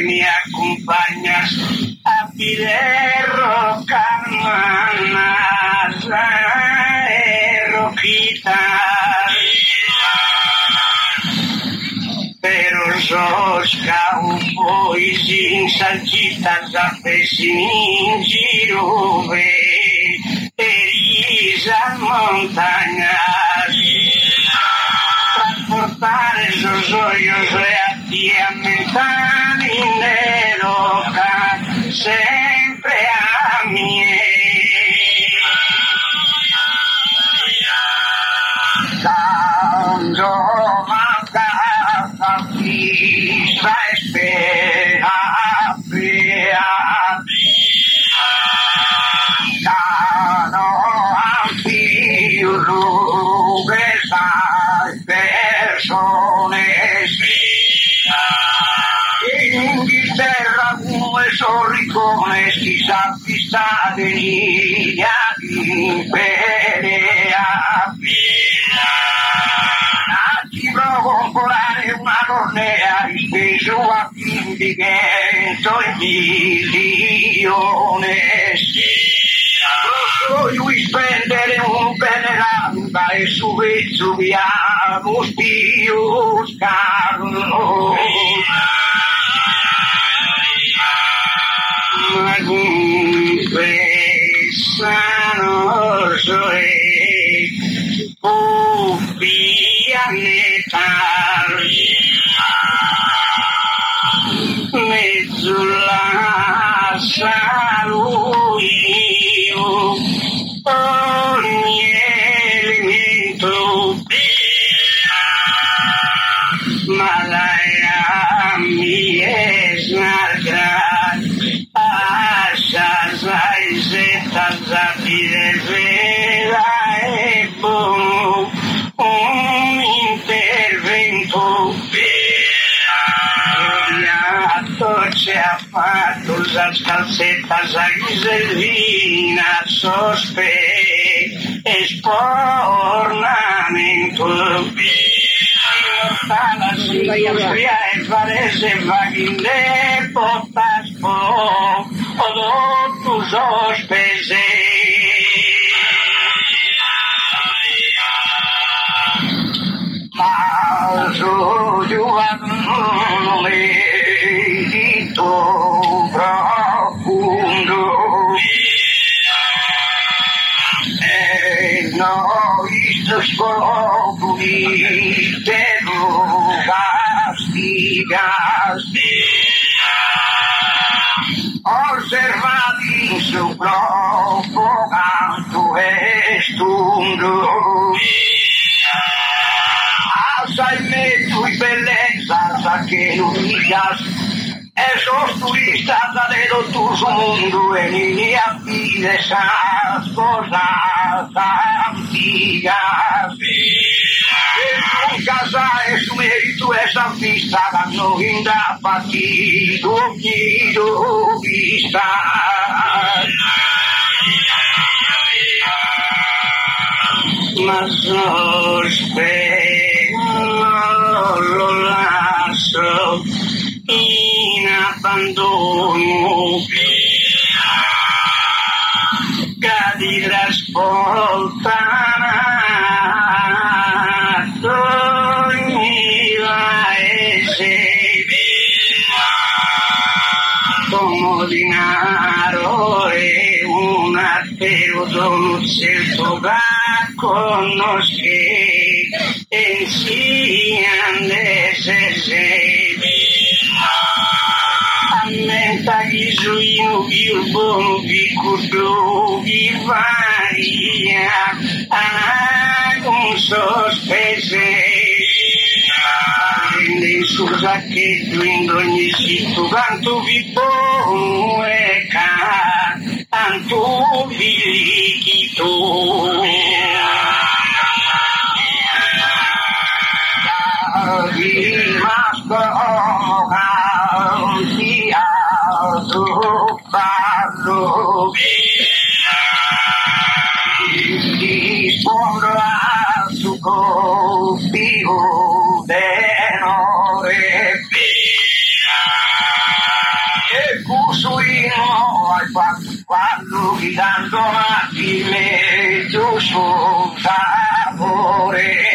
me acompañas a Piderro Carmanas rojitas pero sos cowboy sin salchitas café sin girube erizas montañas transportar esos hoyos relativamente dinero sempre a mí quando manca fissa espera cano anch'io queste persone in Inghilterra come sorricone si sa fissa venia imperea ci provo a volare una cornea speso a indicento in milione voglio spendere un bene lamba e subito viamo più scarno ma comunque sano soe pianeta mezzo la saluio ogni elemento ma la mi es gran asai zeta zapide vela e bono un intervento c'è a fatto las calcetas a griselina sospe espornamento la industria e parece vaguinde potas po tus hospese medito profundo e noi scopri te lo castigas osservati su provocando estundo. Assai meto y bellezas a que no digas. Esos turistas de tu mundo en línea pide esas cosas antiguas. Nunca sabes su mérito, esa vista no inda partido, quiero vista. Mas los no lo lazo in abbandono. Cadi trasportato ogni paese como dinaro e un artero don certo da conosce e sian desese. Aumenta gli suino il buono di cudo di varia con sospese. Prende sul sacchetto in ogni sito tanto vi buono e tanto vi liquido. Rimasto parlo rispondo al suo colpio denore e cusuino al quando gridando a file tu suo sapore.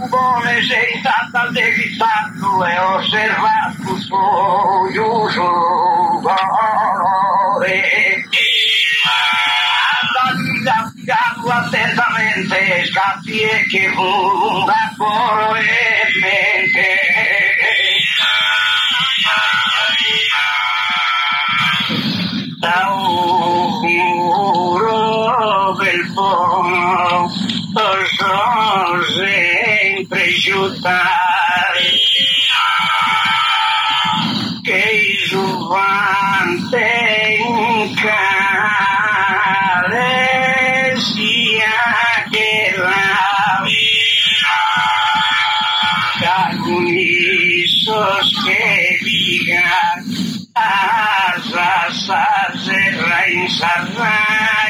Buone sei stata devistato e osservato il suo uso valore. Andati affidato attentamente, scatti e che funga probabilmente. Da un muro del buono sono sempre giudicare che il giovante in care sia che la alcuni sospediga asa serra in sarra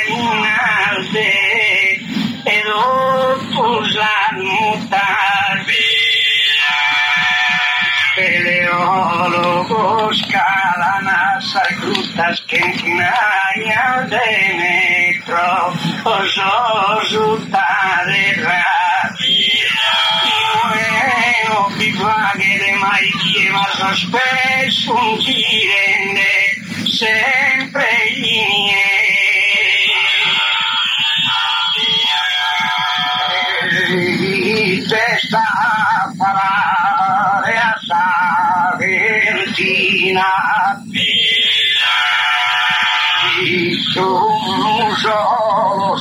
in alde e dopo mutar peleólogos calanas hay grutas que inclinayan de metro osos utareras y bueno pipague de maiquiema sospecho un girende sempre inie. Testa a parare a Saventina un solo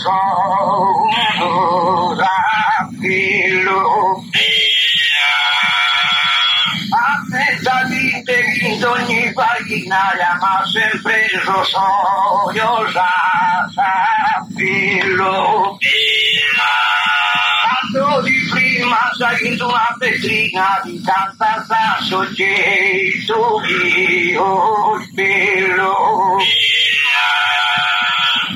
capillo a mezzadite in ogni pagina ma sempre rosogliosa capillo. Di prima sai una vetrina di tanta soggetto io spero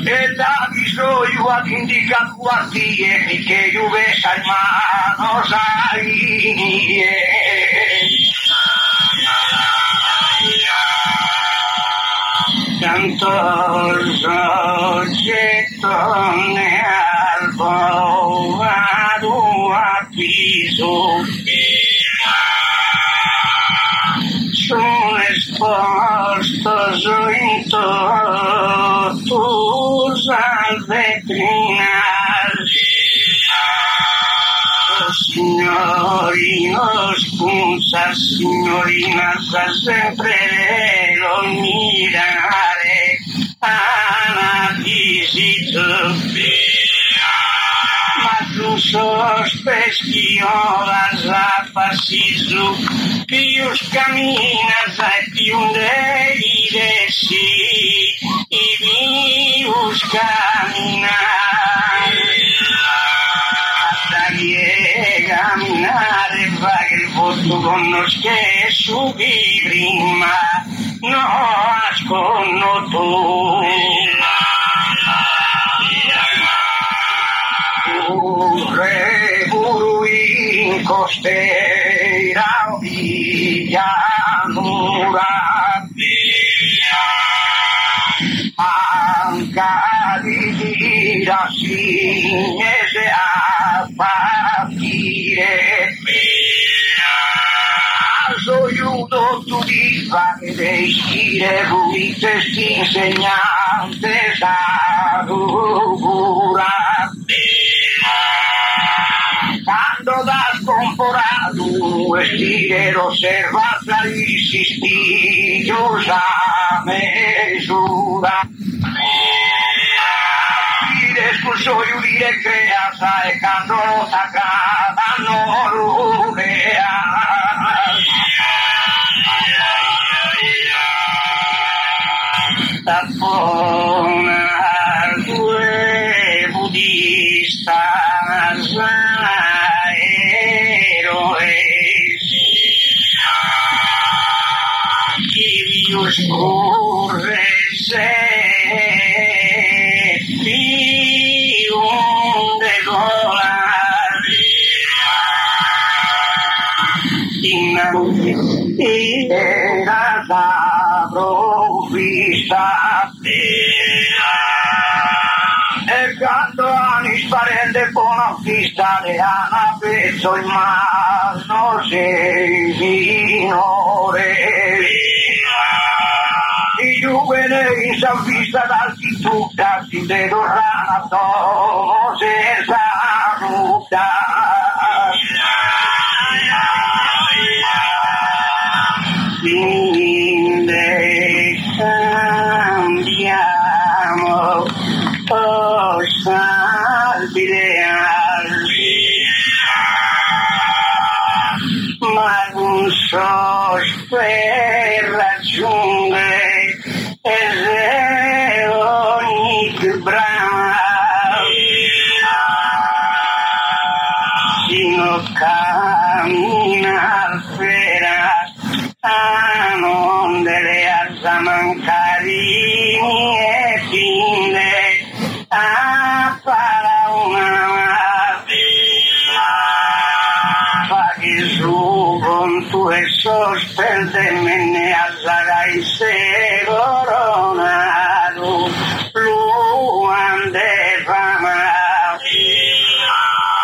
e da bisogno ad indica quartieri che io vesa in mano sai tanto soggetto ne albo sono esposto in totus al vetrinas. Oh, Signore signorino spunta, signorina sa sempre lo mirare, Ana visito, ma tu sospechio las apasisu, pius caminas e più deidesi, i vius caminar. Hasta caminare va che il voto conosce subì prima, no ascolno tu. In costiera pianura manca di rassegna a partire aiuto tu di fare dei stile ruite insegnante sarugura quando da scomporato stile osservata insistiosa mesura stile escurso giudire creata e candota cada norurea tapona due buddhista Oscure seppi onde volare innanzi era la provvista e quando anni sparende buona vista le hanno peso in mano sei minore i giovani in salvista d'altitudine si vedono rana senza nuda quindi cambiamo ma non so per raggiungere ogni brava sino cammina fera a non delle alza mancarini e fine a para una paghi su con tu e sospende me ne alzarai se coronado luande fama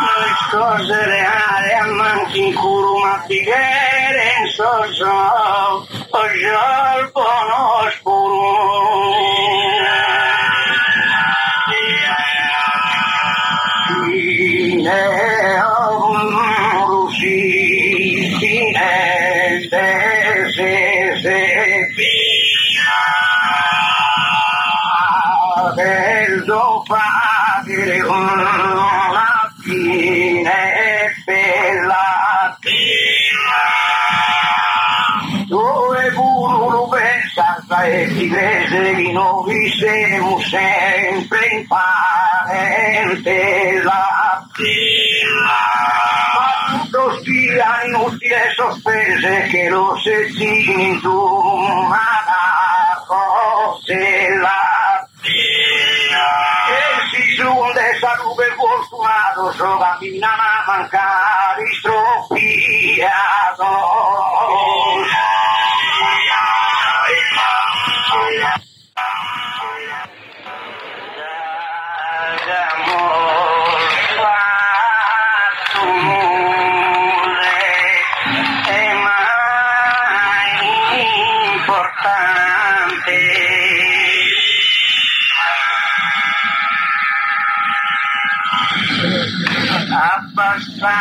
noi cose reali a manchi in curuma fighere in soso o giorbo no spuru Devo fare una fine bella dove burro pensa e ti crede che noi siamo sempre in parentela ma tutto sia inutile sospese che lo sentimi tu una cosella de salube fortunato so camminano a mancare stroppiato d'amor fatto nulle è mai importante abbastanza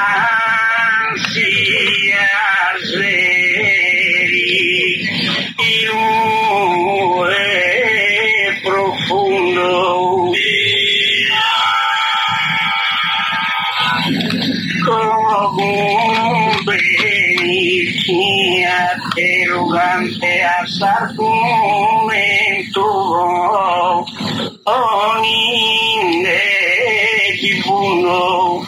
durante argumento oninde dibuno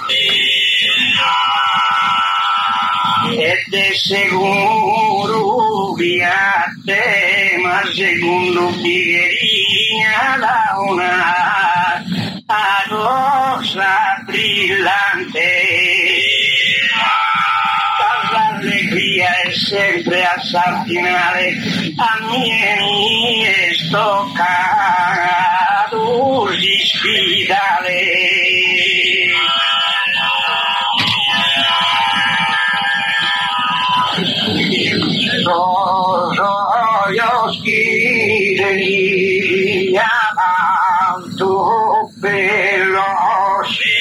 e de seguro viate ma segundo pigheria la una a rosa brillante. L'allegria è sempre a Sartinale, a miei stoccato di sfidare. Io schiri avanto veloce.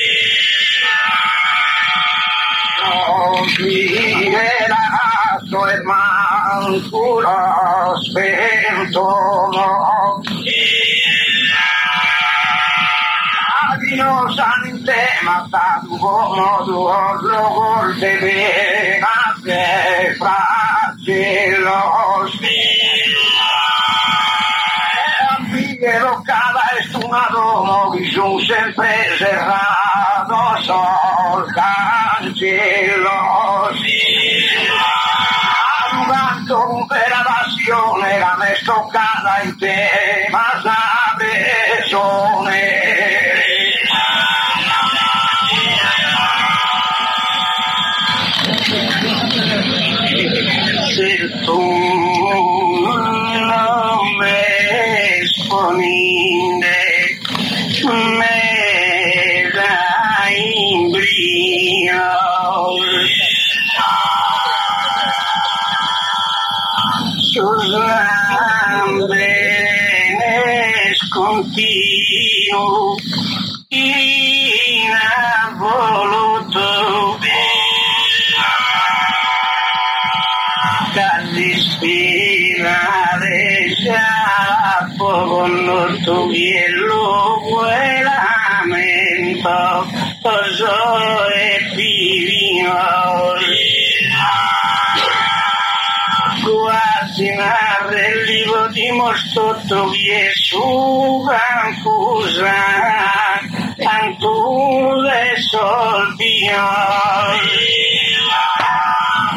Mirato e manculo spento Adino sante matato come lo corte pena se fragilo Figuero cada estunado vision sempre cerrado sol cancelos arrugando per la passione la me stoccata in te ma sabesone se tu non me esponinde me dai in brio sus lambenes continuo involuto dall'ispirare già poco non tuvielo lamento oso e pivino quasi narrellivo dimostro trovie su cancusa tanto le solvio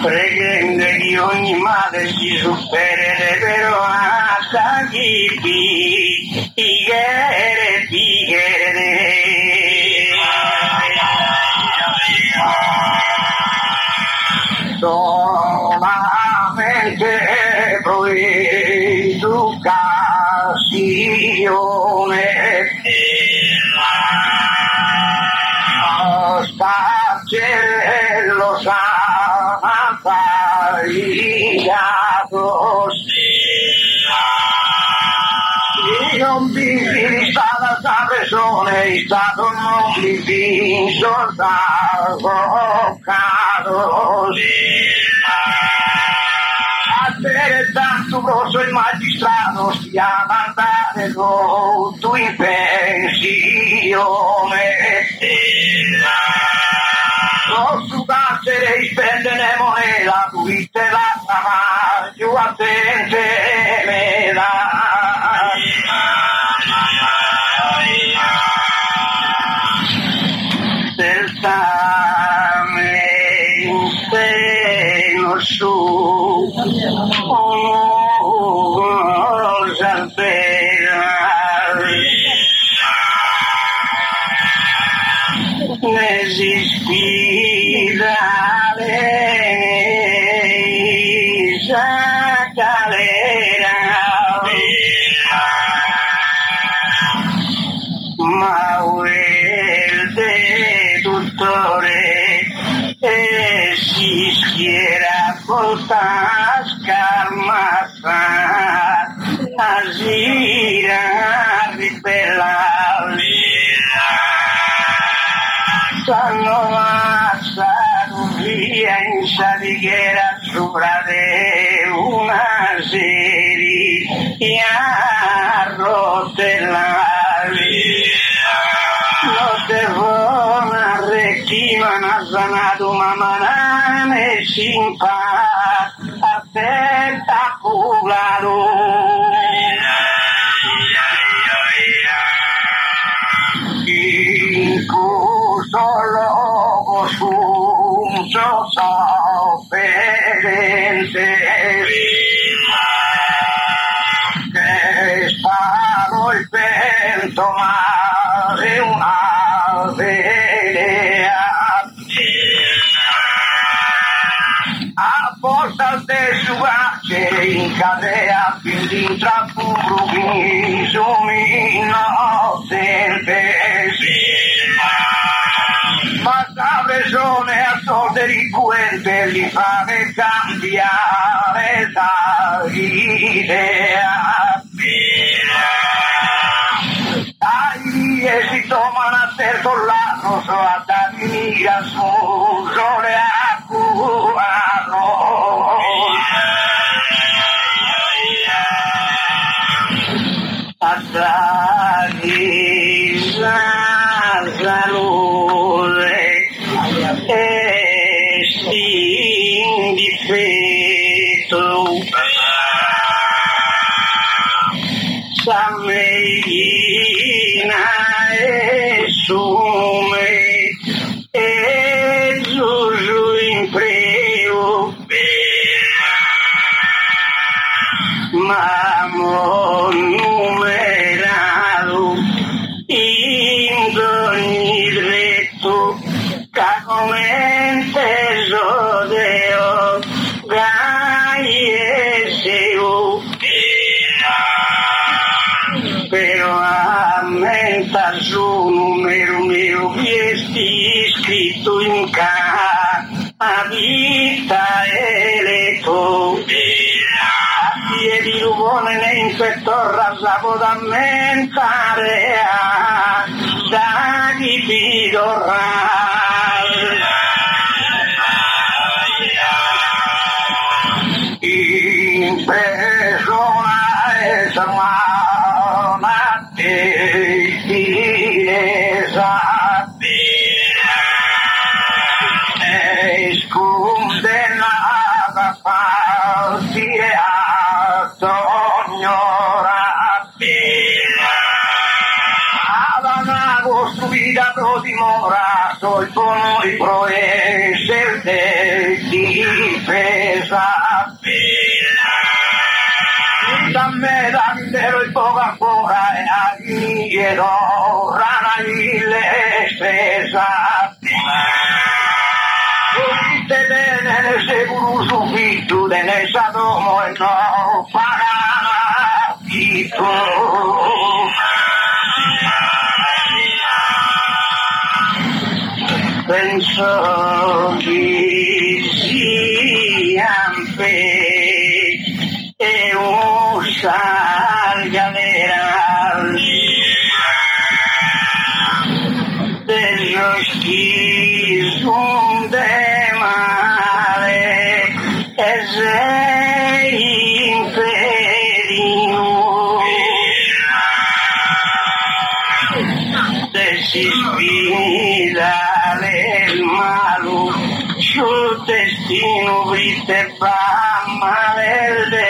pregende che ogni madre si supere però attacchi pighere solamente proeducazione starcello sanato non vivi stata sta persona stato non vivi soltanto a te tanto grosso il magistrato stia a mandare tutto in pensione non sudassere e spendere moneta tu viste la travaglio attente me la certamente non su cosa bella ne si sfidare calera ma quel dottore e si schiera con tasca armata a gira ribellare sanno lasciato via in salighera sopra di una serie a rotellare lo devono arrecchiva nasanato ma manane si impara a testa lado. Incluso los usos oferentes que sparo il vento mare una velea a forza de suace in cadea fin d'intra puro viso innocente ma la ragione a sorte ricuente li fa cambiare l'idea. Ahí si toman a ser soldados o a venir a su sole a cuadros. Atrás la salud es indifeto. Sameina esume esusu impreo mamon numerado indoni retto cagomente zodeo gaieseo pero aumenta su numero mio viesti scritto in vita eletto a piedi rubone ne inspettor sabo da mentare da di pidorral in persona es condenada partire a ignorare alla costruita dimora sol con i proesser de difesa da me davvero il poco ancora e io rana le stessa te nel seguro subito nel sadomo e no paratito penso che siam e usar galeras de los que son de mare es imperio desisvida del malo su destino brite va mal de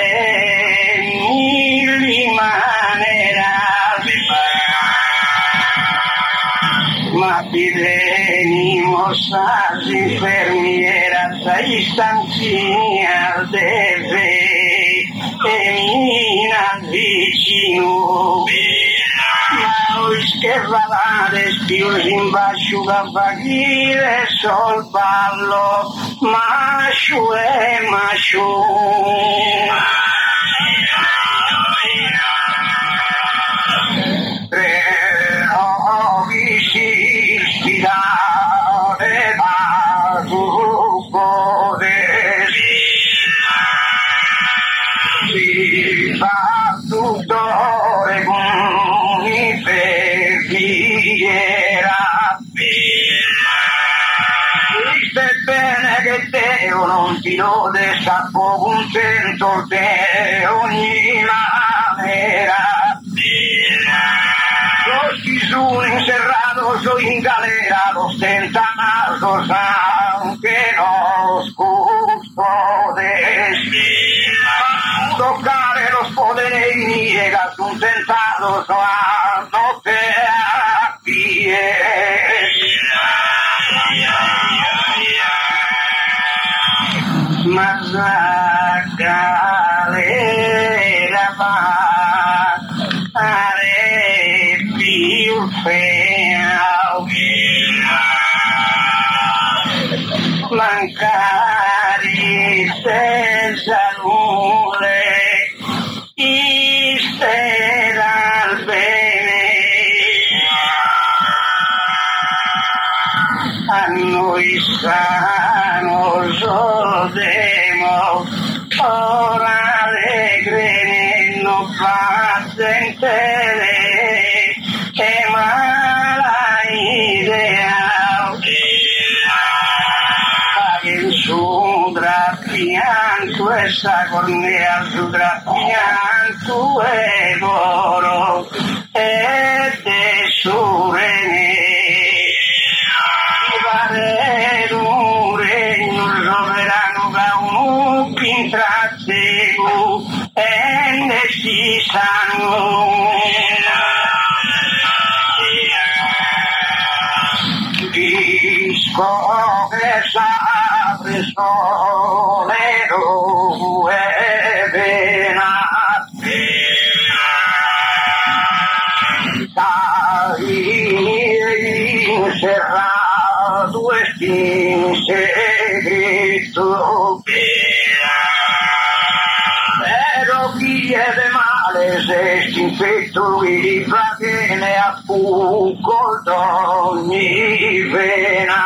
mil maneras ma venimos a enfermeras a instancias de fe eminas vicino Maus que valades pius embaixo da vaguilha sol ballo macho e macho non ti do de sapo contento de ogni manera los que son encerrados o en galera los tentanados aunque nos custodes tocar y niegas un sentado cuando te apies. Mas la galera va a più feo. Mancari senza nulla istera al bene a noi sano sodemo ora allegre non pazientere e mala idea il suo drappianto e sa cornea su drappianto e moro e de surene vale un regno sovrano da un pintrazzego e ne si sanno disco che s'apre solero e venate dai inserrato e spinse Cristo però chi è de male se s'infetto e va bene a fuoco d'ogni vena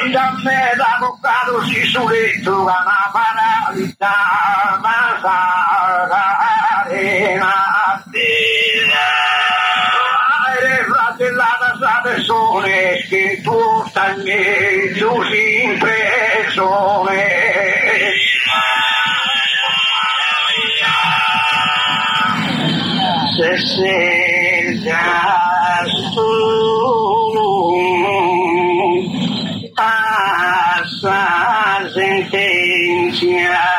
e da me l'avvocato si suletto a una paralità ma sarà fratellata sa persone che tu stai in mezzo in persone se senta solo a sa sentenza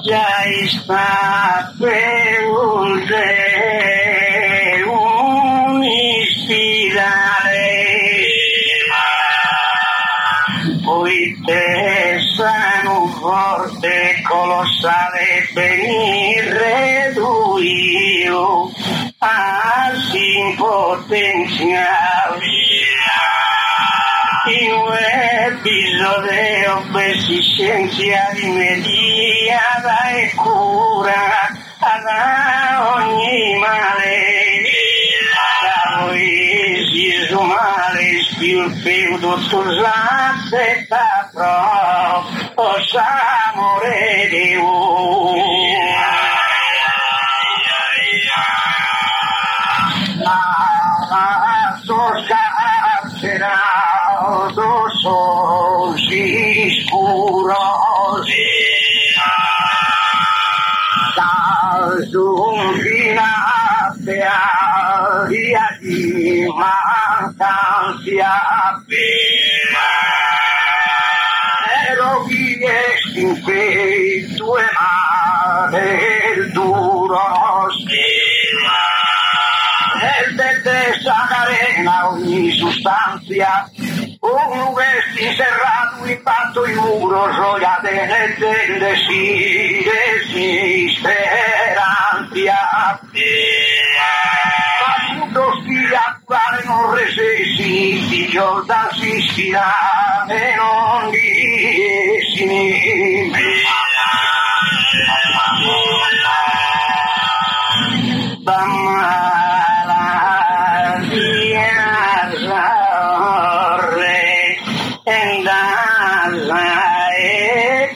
già sta per un'ispirare poi te sono forte colossale venire io all'impotenziale in un episodio beneficenza immediata e cura ad ogni male da voi si sumare più il feudo scusate da pro amore di so scuro da zunfinate aria di mancanza ero chi è in petto e mare il duro nel dessa arena ogni sostanza un vesti serrato impatto il muro sogliate nel delle si speranzia ma tutto stia quale non resessi di Giordan si sfida e non diessi da maladia and I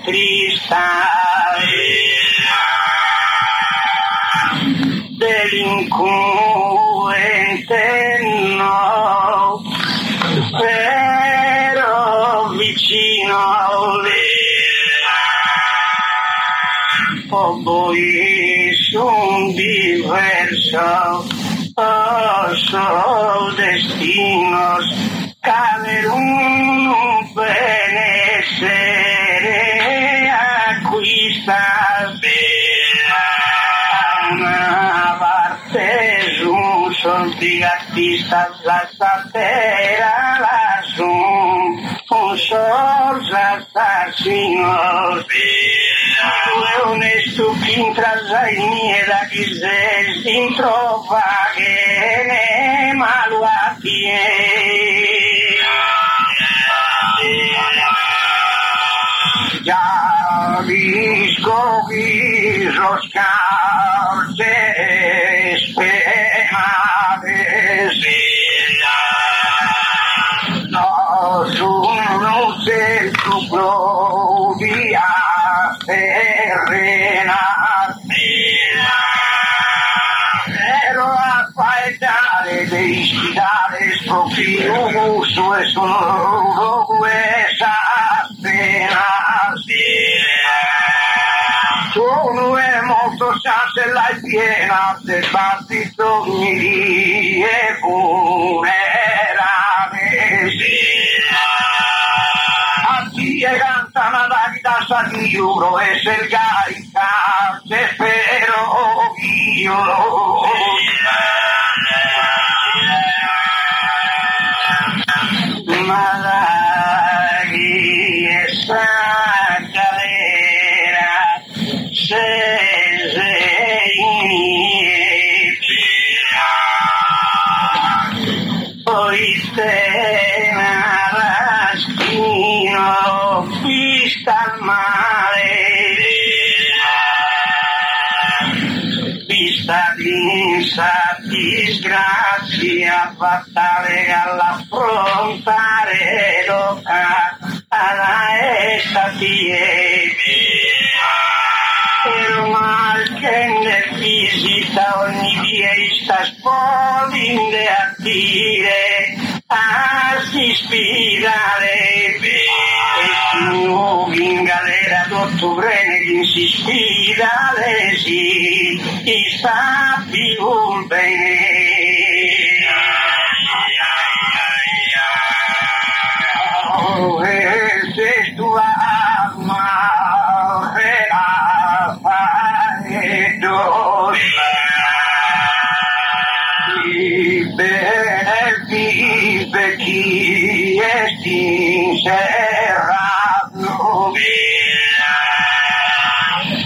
trista delinquente no però vicino poi son diverso so destinos cada uno benessere estas una parte un son digatistas las altera las un sol assassinos un estupin trasai da quiser sin trovare maluatie ya visco visos cartes penades no sono del tu gloria terrena pero a faltare dei ispirare profiuso e sono questa pena sono è molto chance la piena del battito mi e e cantano la chitarra di giuro e se il carica se spero io ma la chiesa calera se poi te vista al mare, vista l'insa disgrazia fatale all'affrontare l'oca alla estatie. Pero mal che ne visita ogni vista spolin a dire a si ispirare in galera d'ottobre negli si ispirare si sta più bene e se tu ama vive chi è sincero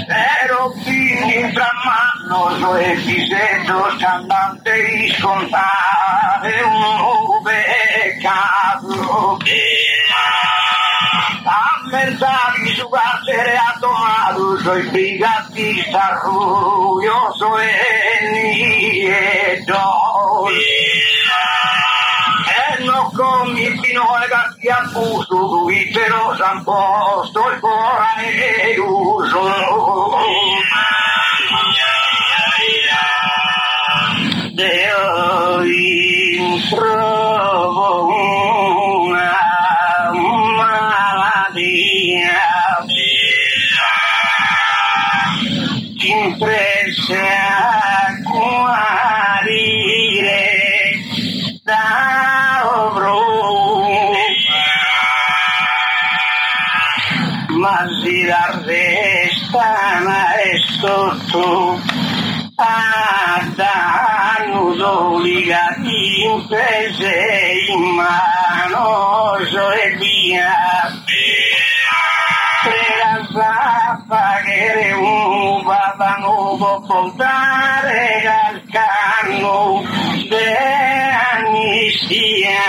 pero fin tramando e pisetos cantante y contare un pecado a mensajes su carcere ha tomado soy brigadista orgulloso en nieto no con mi pino che ha puso lui però san posto il cuore uso Deo trovo una malattia ti imprese a guarire da obro ma si la resta maestro tu a danno d'obbligati imprese in mano e via per la pagare un babano può portare al canno amnistia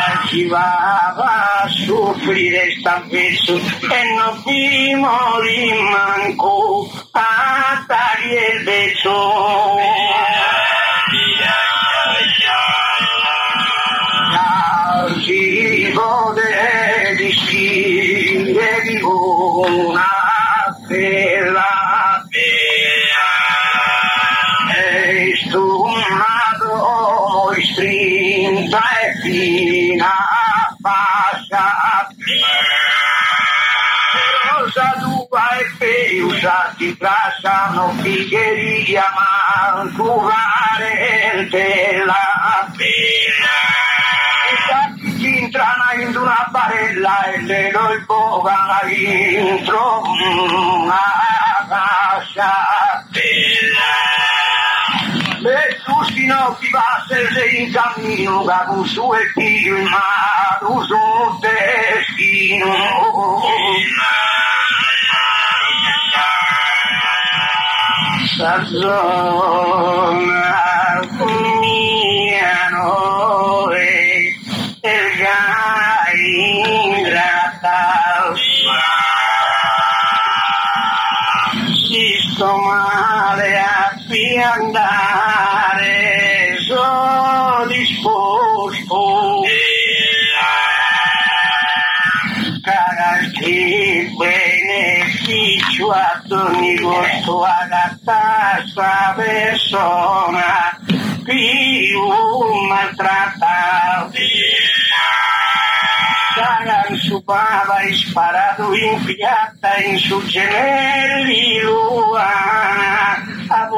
archivava a soffrire sta peso e non primo rimanco a tagliare il beso l'archivo di stile di una stella e stumato strinta e fina fascia rosa tua e peusa ti trasano figheria ma curare la pena intrana in una barella e le do il boga intro una cascia e tu si no ti va se sei in cammino da un suo e tiro in mano su destino la zona mia noi e ingrata si sto male a piangere sono disposto cagarti beneficio a ogni costo adatta sta persona più maltrattata cagan su bava e sparato in piatta in su gemelli lua a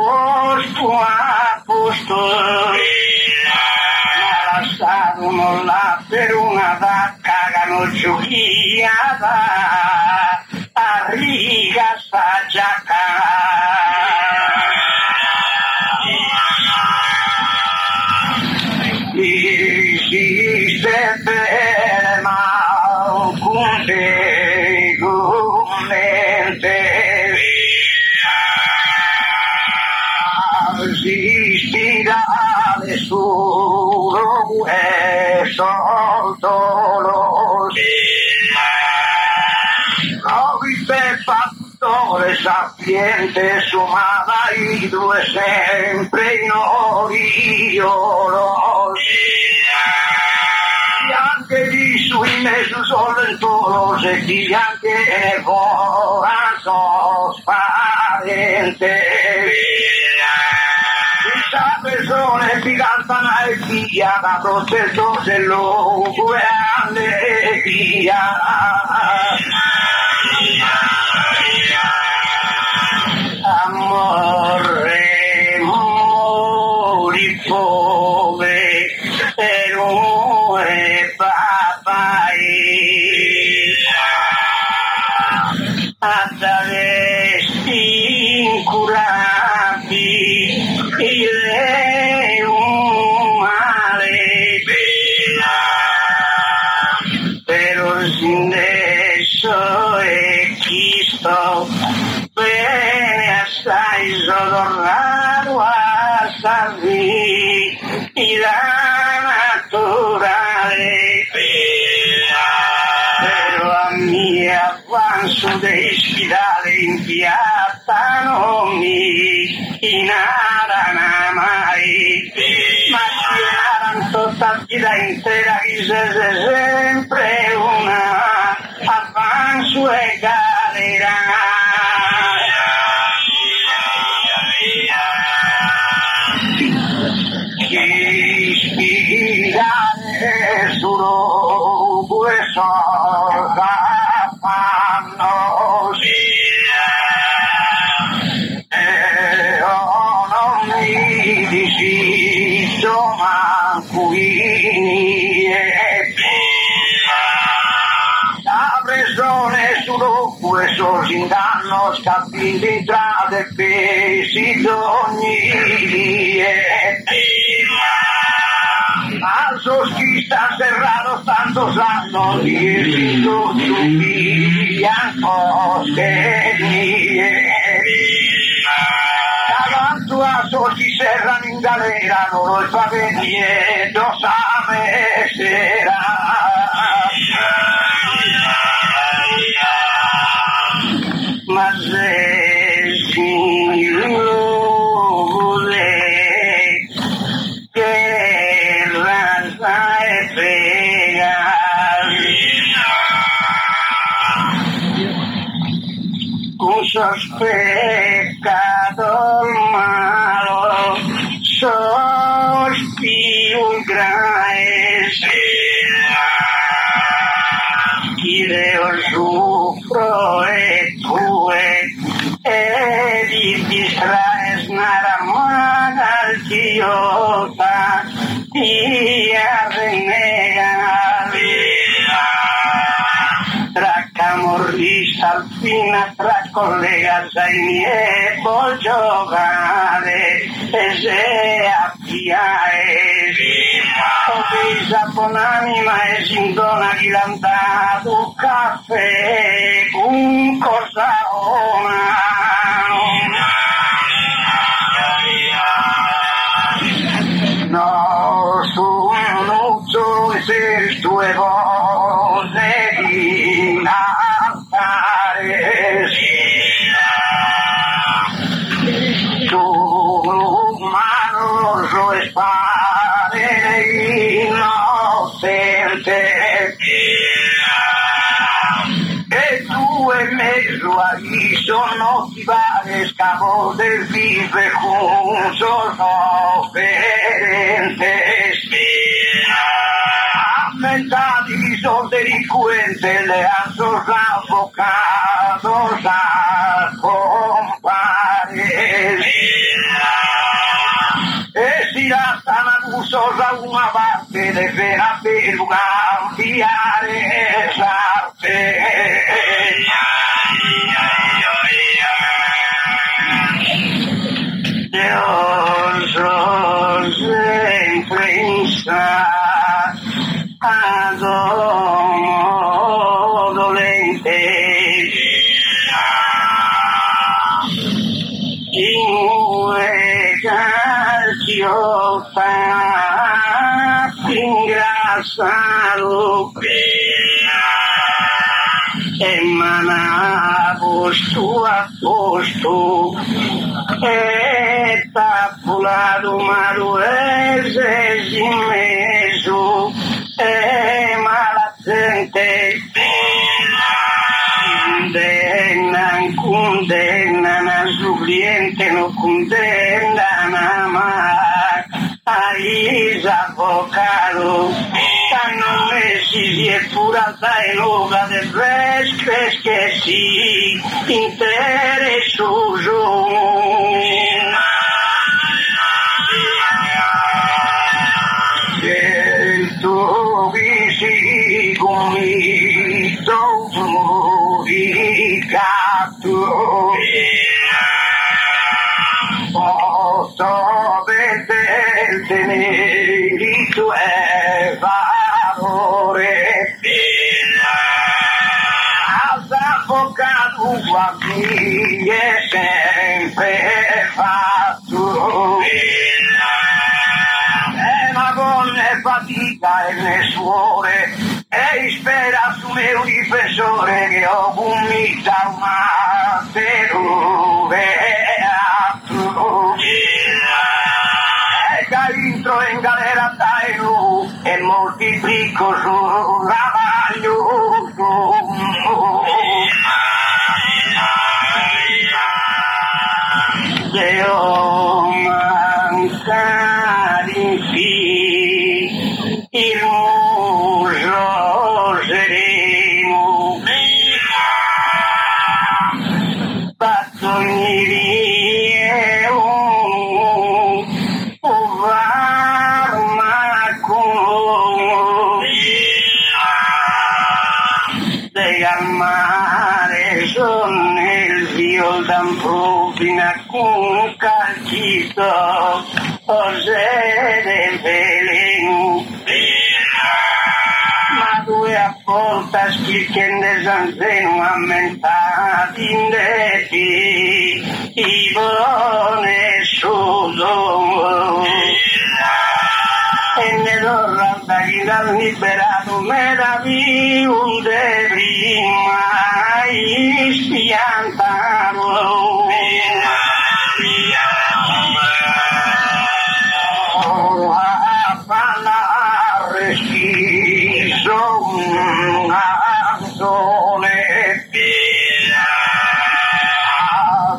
posto ma la stato non l'ha per una da cagano giochiata a riga sta giacca esiste bene ma con te con mente esisti dalle solo e soltanto lo Rovi per fattore sapiente sumava i due sempre in oriolo anche di sui mesi soltanto e di anche corazon spavente questa persona è pirantana e via da processo se lo allegria amore mori come eroe papai attraversi incurabili il male però adesso è chi sto bene assai sodorrato a vita naturale però a mia avanzo dei spirale in piazza non mi inarana mai ma ci inaran tutta vita intera che c'è sempre una avanzo e galera che spirale solo questo fanno non mi disisto ma qui la pressione solo questo si danno scappi di strade pesi ogni al soschista serrato tanto sanno di esisto su bianco che davanti a soci serrano in galera non lo spaventi e dosame sera ma se si vuole che raza e frega cosas pecado malo sos più graes chi leo sufro e tue e di distraes naramana al chiota y a renegar humorista al fine tra collegas ai miei vuol giocare e se appiare ho visa buon'anima e sindona chi l'andato caffè con cosa no sono se tue cose di alzare tu mano e spare innocente e tu e mezzo ahí sono ti pare scavo del vive con sofferente mentati son delincuentes le han sus abogados a compare e si lasciano abusos a una parte de pena per cambiare l'arte Dios os sempre insta Adomo dolente Inguegacio fa ingrassado Emanavos tu a posto E tapulado maruese imenso E malacente condenan su cliente no condenan a más ahí es abocado no me si es pura en hoga de res crees que sí interesoso tu visi conmigo modificato posso vedere il tuo valore has avvocato a chi è sempre fatto ma con fatica e ne suore e spera su me un difensore che ho vomita una terure e entro in galera taglio e moltiplico su lavaglio Deo mancare il muso sereno battognerie un farmaco de calmare son el fiol tan profina con calcito o se de veleno ma due apportas che ne sanzeno ammentati indeti i buone sudo e ne dorranda chi dal liberato me da vi un de prima ispiantano a parlare sono una canzone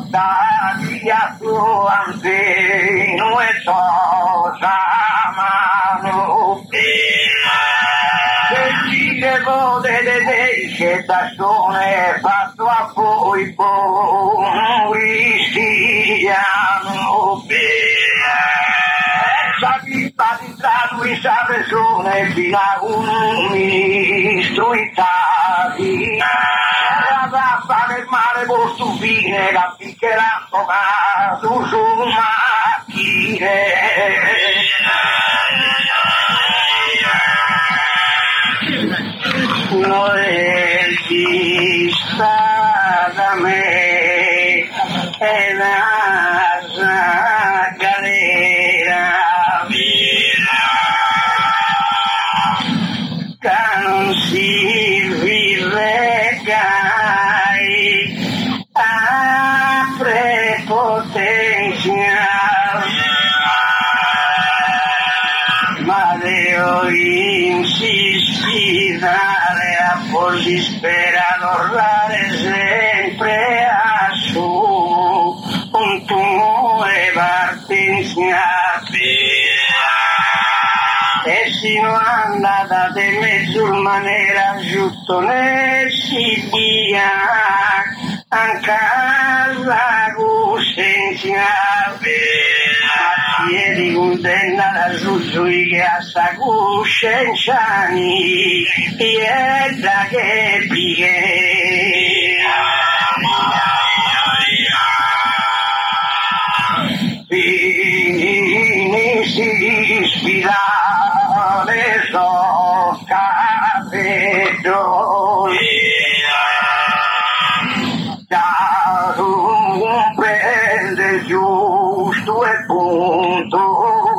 da via tu anteno e cosa mano se ci devo vedere che da sole fatto a voi cristiano sa vita di lui sa persone fino a un ministro Itali. La tappa del mare con stupire, la piccherà tocato su macchine. Noi ci sta da me e la galera che non si rilegai a prepotenza, ma devo insistere a così sperare sempre a su un tuo e partenza. E si non andata de mezzo maniera giusto ne si dia a casa coscienza. Ieri condannata su che a sta coscienza e da che pighe. Fini si ispirare so capito da un prende giusto e puntuale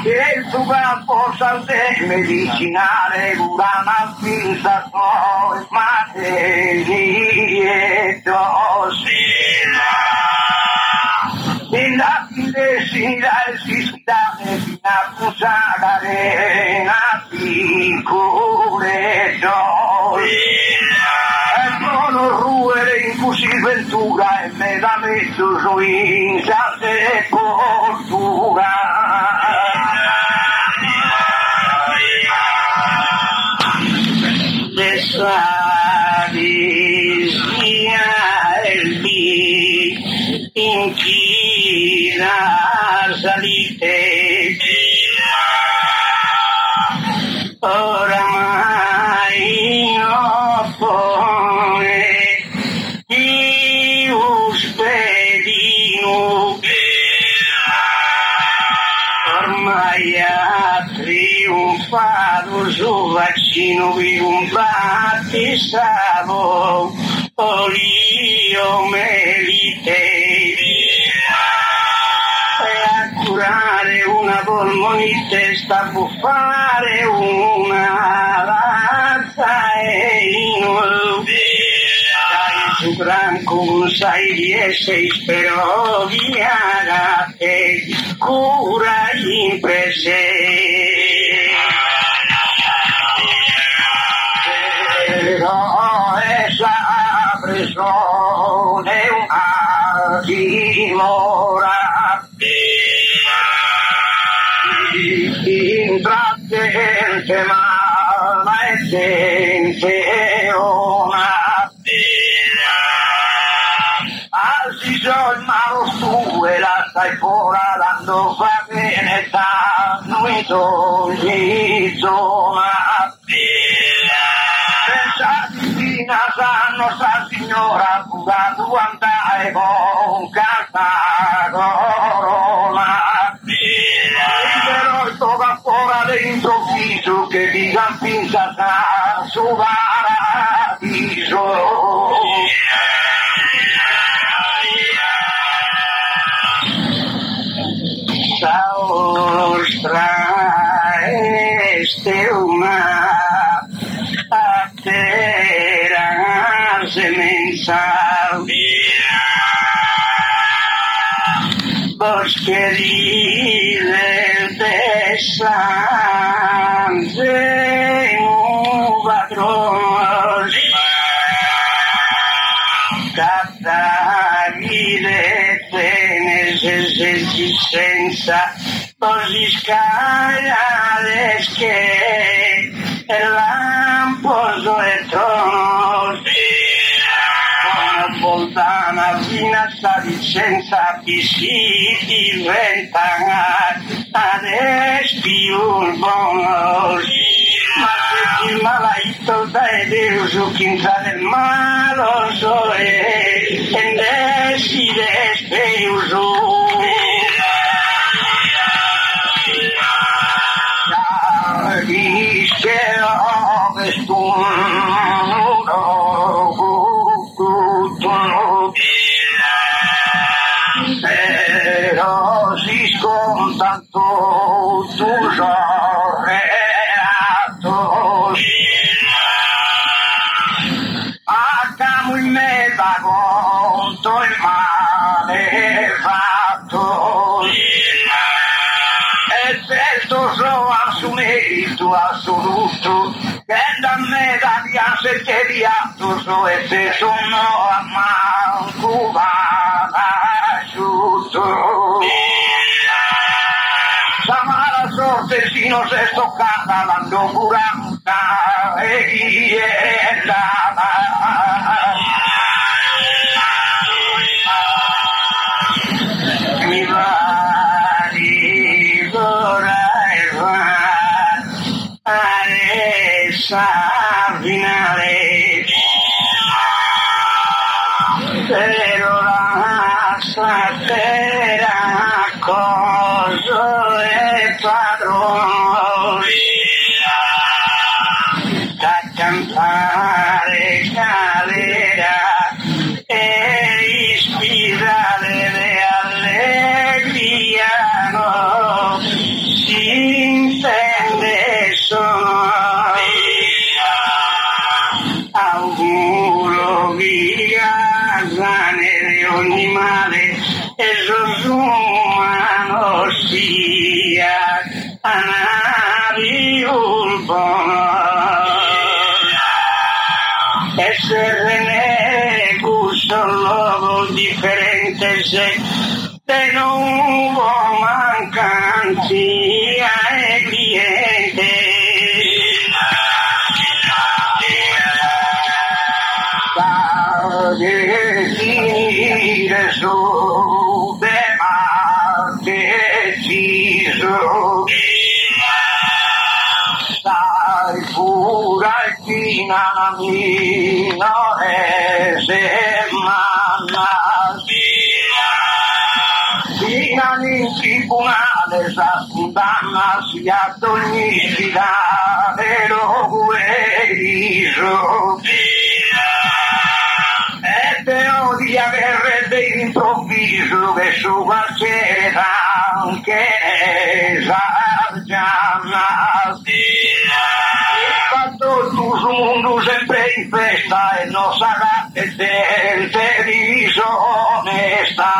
e il tuo campo salve medicinale cura una finta poi materie dosi. In la fidesità e si stane fino a pusare una piccole dose. E non ruere in così ventura e me la metto su in sante portura. Dessa discia il di in chi la salite oramai non pone di uspedino ormai ha trionfato su vaccino di un battistavo olio melite curare una polmonite sta a buffare una lazza e in dai su branco sai di essere spero via che cura imprese però essa pressione una dimora intrattenente ma è gente una Asiso il malo tu e la stai fuori dando va bene da noi togli zona senza divina sanno sta signora pura tu andai con casa corona però il tuo cappora d'improvviso che di campinza sta su paradiso la ostra este una a terra semenza boscherie del sangue padrone cattagli le pene senza così scaglia che e lamposo e trono una fontana fino mattina sta licenza che si diventa adesso un buono. Ma se ti malaito dai Deus che entra nel malo e decide Deus. Però si sconta tutto reato accamo in mezzo contro il male fatto e questo so a suo merito assoluto che da me da via se te diatto so e se sono a manco asciutto la mala sorte sino se stoccata l'ando curata e chi è mi va di essa finale però la sapera cosa è padrone da cantare calera e ispirare le allegria no si intende sono auguro via di ogni male e umano sia anavi un buono essere ne gusto luogo differente se te non vuoi mancanti e cliente dire su de ma deciso sai pura e fina mino e semana fina in tribunale sa condanna sia ogni fidare lo gueriso te odi aver dell'improvviso che su qualsiasi anche esaggiana fatto tu su mondo sempre in festa e non sarà che te disonesta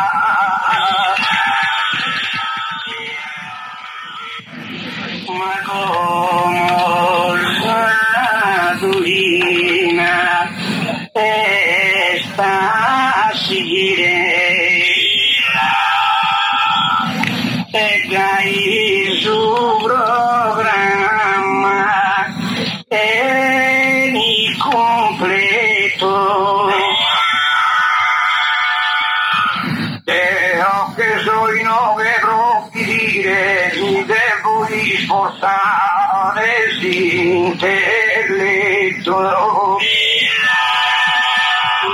ma come Sadurina sta a seguire e dai su programma e mi completo e ho che so in nove troppi dire mi devo spostare l'intelletto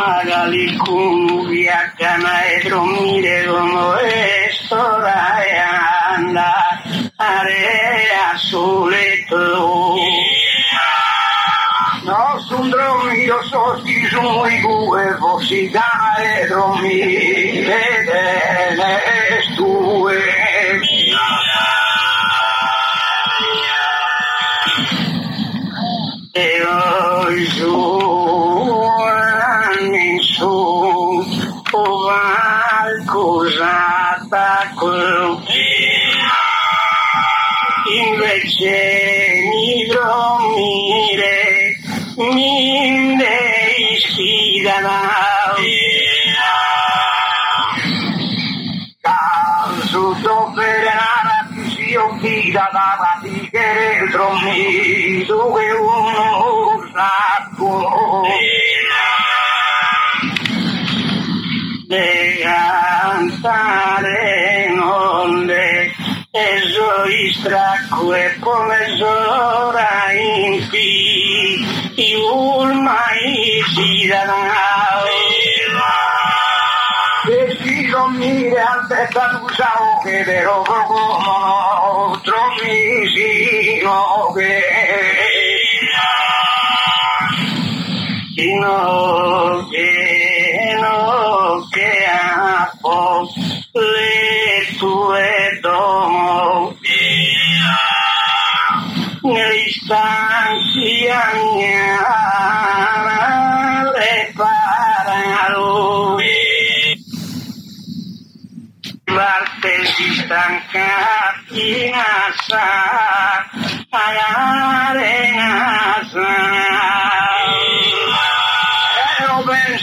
magari con via cana e dormire come ora e andare a soletto no son dormito so si sono i due fossi cana e dormire delle stue e oggi qualcos'altra invece mi dormire mi devi sfidare caso dove la si obbida da fatica dormito che uno sacco distracque come zora in fi, iul mai si darà. E si non mire al peccato che vero come trovissimo che no che appo le tue domo nell'istanti le parole parte si stancati in assa all'arena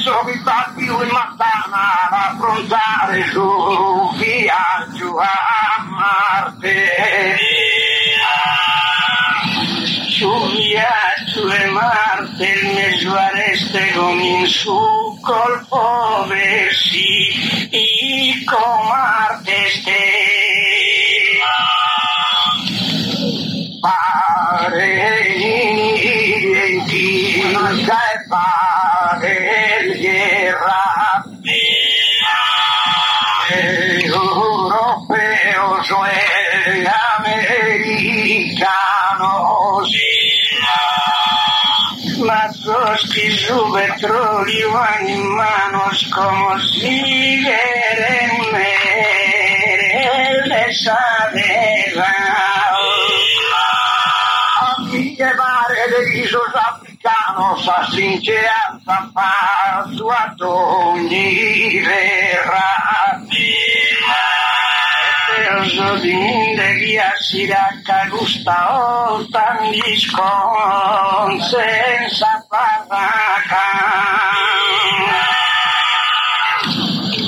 penso che batti in Mattana ad affrontare su viaggio a Marte. Su viaggio a Marte il mesuareste con in su colpo versi i comarte ste. Pare in tinta e pare guerra europeo e americano mazos que su petróleo van en manos como si quieren llevare de guisos africanos a sinceranza passo ad ogni verrà perso di mille via Siraca gusta oltan discon senza barraca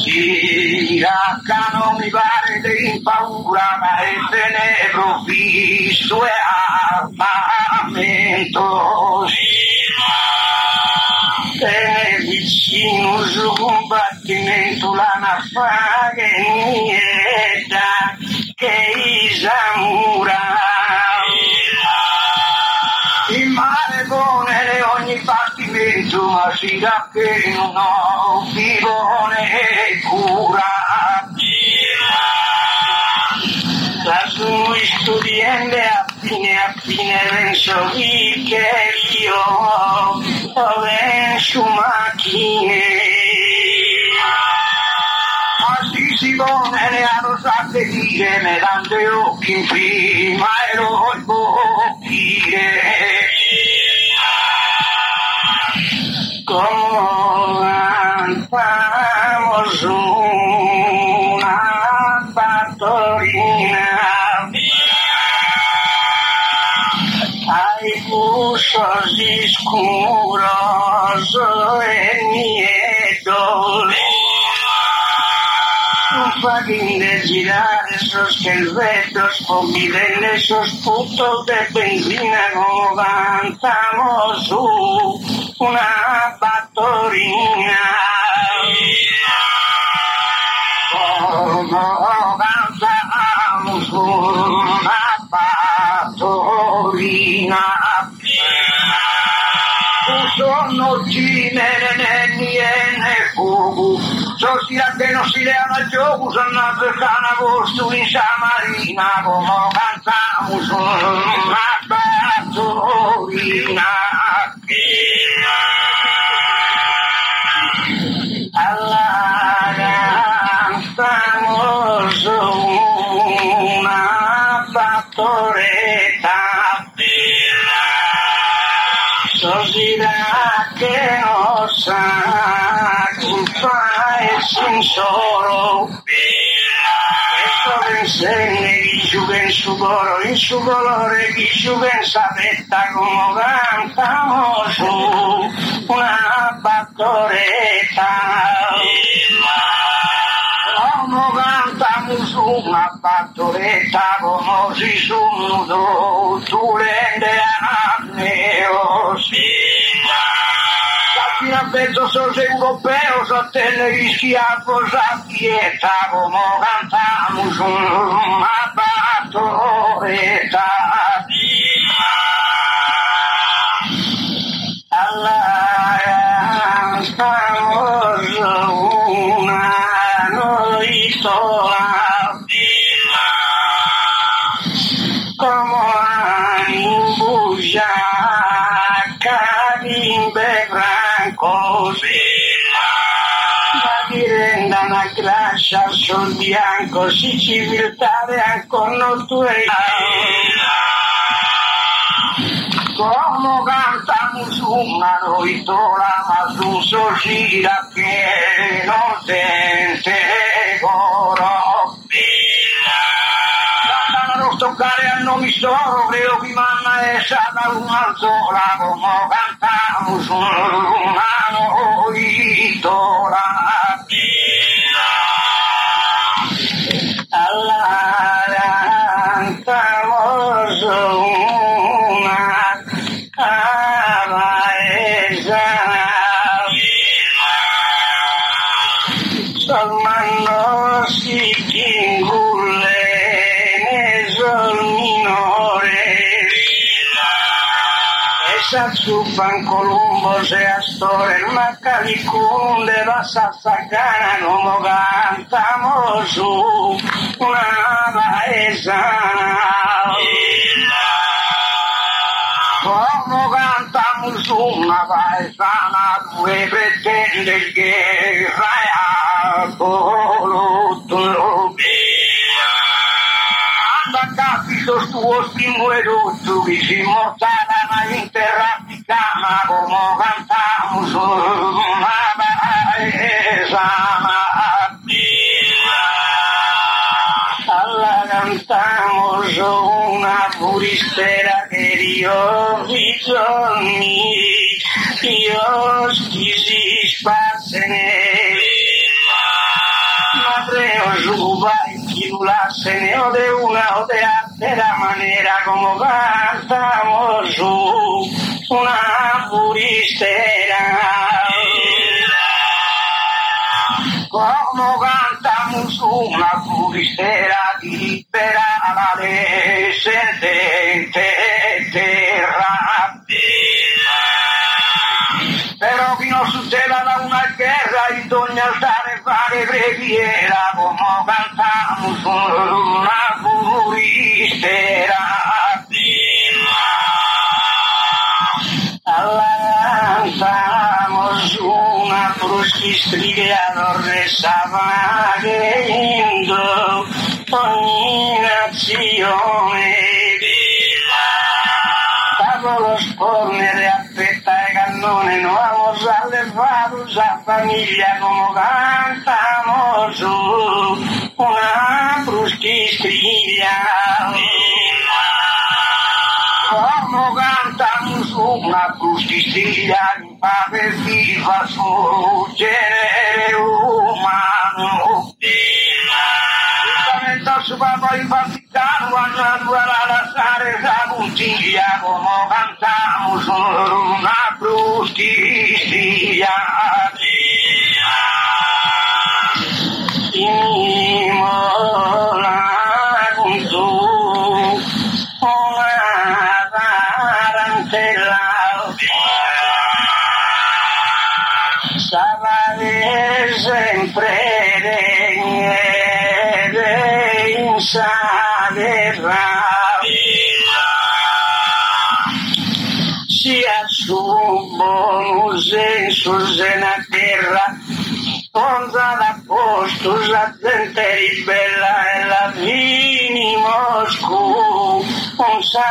Siraca non mi pare di paura ma è tenebro visto e armamento e vicino su combattimento la naufraga nieta che Isamura il mare pone ogni battimento ma si sa che non ho vivone cura la sua studiente a fine penso che io ho su macchine ma si pone ne hanno sape dire me dando gli occhi in prima e lo bocchire come andamos una fattorina ai usos oscuros e miedos un fucking de girar esos quelvetos conviven esos putos de benzina como cantamos una fattorina como cantamos una fattorina sono cinere niene fugu sosira che non si leano al gioco sono percana vostro in Samarina come cantamos una fattorina alla cantamos una fattoretta sosira che non sa culpa e sincero questo insegna chi giuga in su colore chi giuga in sapetta come cantamos una fattoretta come cantamos una fattoretta come si sono tu rende anneos fino a mezzo sos europeos a tener schiaffos a dieta come cantamos una torretta alla stamos una noitola como ambuja carimbe brancos la direnda una grascia sul bianco si civiltà con non tu como cantamos una noitola ma su gira che non sente coro non toccare a nomi solo credo che mamma è stata una sola come cantamos una noitola alla cantamos una amaesa solmano si tingulle esa supan Columbo se Astor el Macalicunde vas a sacar como cantamos una baeza como cantamos una baezana due pretende che raya por tu capito tuo simuero tu si mortala interrati cama como cantamos una baeza alla cantamos una puristera che Dio bisogni Dios si spassene madre o suba se o de una o de tercera manera como cantamos una puristera como cantamos una puristera liberada de terra pero que no suceda una guerra y doña altare fare preghiera como cantamos una puristera alla cantamos una prustistriglia non restava chiedendo ogni nazione lo spornere aspetta e cannone no vamos a levados a familia como cantamos una prustistriglia como cantamos una prustistriglia in pace viva su genere umano su papà in Vaticano andando a lasciare la puntiglia come cantamos una prustistriglia Imola con tu una tarantella Sabade sempre si assumono sensus na terra ponza da postus la gente ribella e la vini Moscou ponza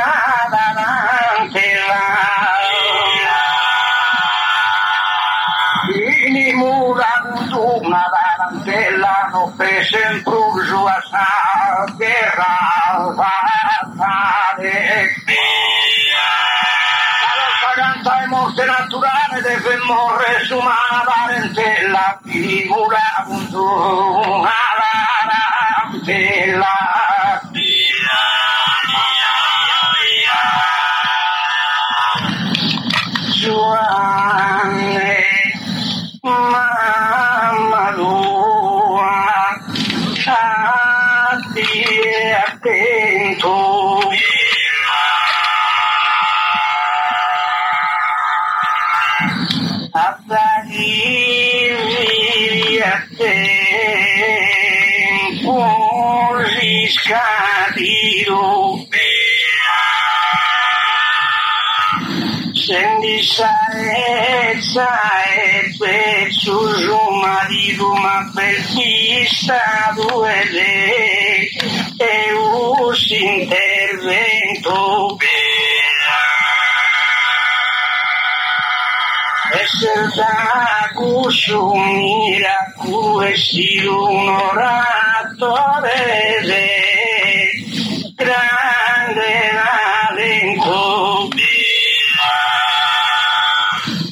davanti la vini mura una tarantella no prese in pruso a sa guerra canta e morte naturale deve morre su una parentela figura una tarantella Giovanni mamma tua a te Attagli a tempo riscatiro sendi saezza e pezzo su marito ma per chi sta due e us intervento essere da consumire a questi un oratore grande talento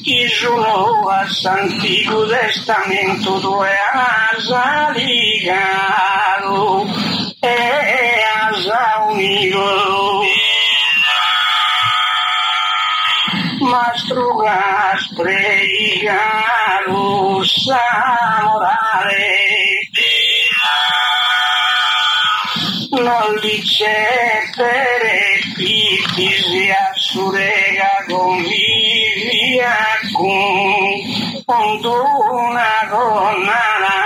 chi sono all'Antico Testamento dove asa ligato e asa unico Mastro Gaspregaro sa morale non dice per pitti si assurega convivia con una gonnana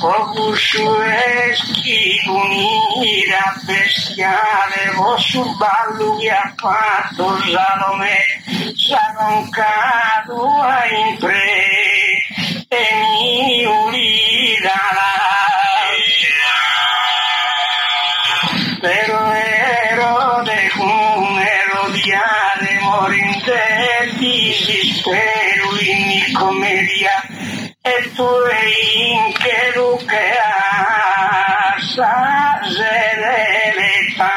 Popusciueschi un'ira bestiale Vossu ballo che ha fatto Salome s'ha roncato in tre e mi ulira però Erode con Erodiane morinte di dispero in commedia e tu in che luce sa l'età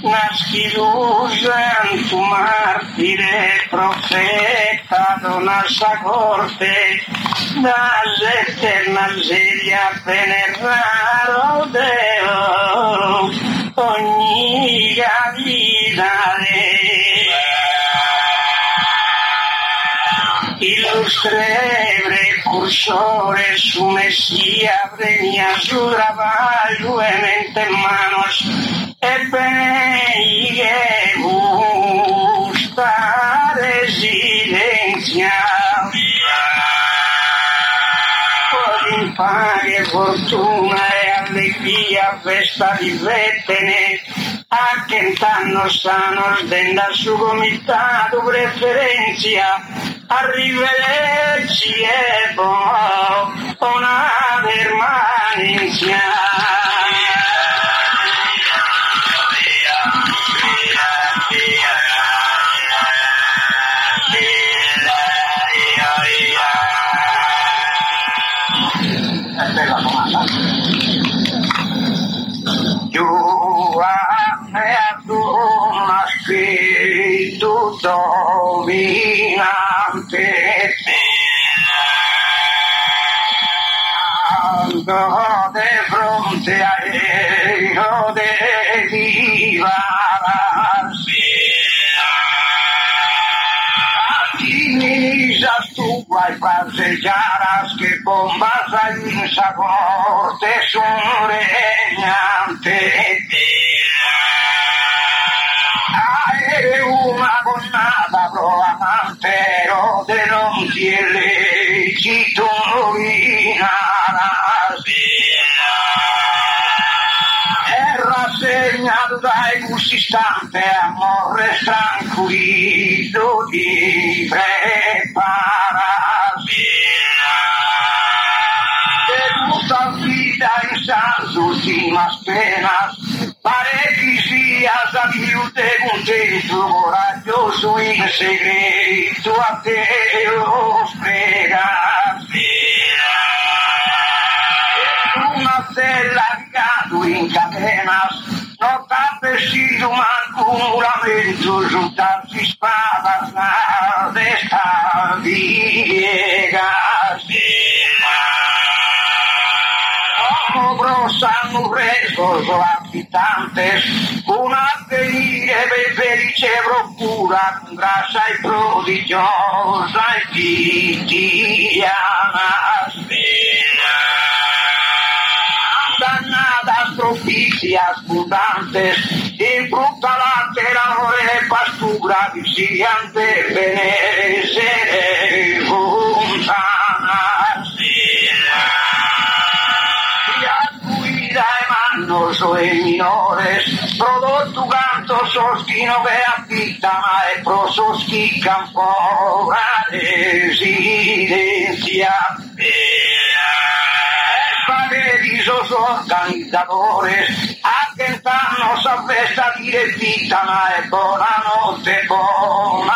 nasci tu santo martire profeta donna sa corte dall'eterna seria penetraro Deo ogni capitale illustre precursore su Messia premia su trabajo en mente manos e bene che gusta residencia con pague fortuna e allegria festa di vettene a che tanto sanos denda su comitato preferencia arrivederci e buona permanenza. Una spirito dominante ando de fronte a ello de divaras Misas tu vai pasejaras que bombas hay un sabor de son regnante una gonnata proamantero de non tiene si tu rovinaras è rassegnato dai gusti istante amore tranquillo ti preparas de tutta vida in santo ultimas penas parecchisias a chiude contento coraggioso in segreto a te os pregas una stella legato in cadenas no tapecido manco un lamento juntarsi spadas na destra viegas sanno preso habitantes una venire felice procura con grassa e prodigiosa e titiana spera dannadas propicia delicias abundantes, in frutta, latte, l'amore e pastura vigilante, benessere funzana. Mannoso e minores, prodotto canto sostino che affida, ma è prosostica ancora residenza. Paradisos organizzatores, attentano salvezza direttita, ma è buonanotte, buona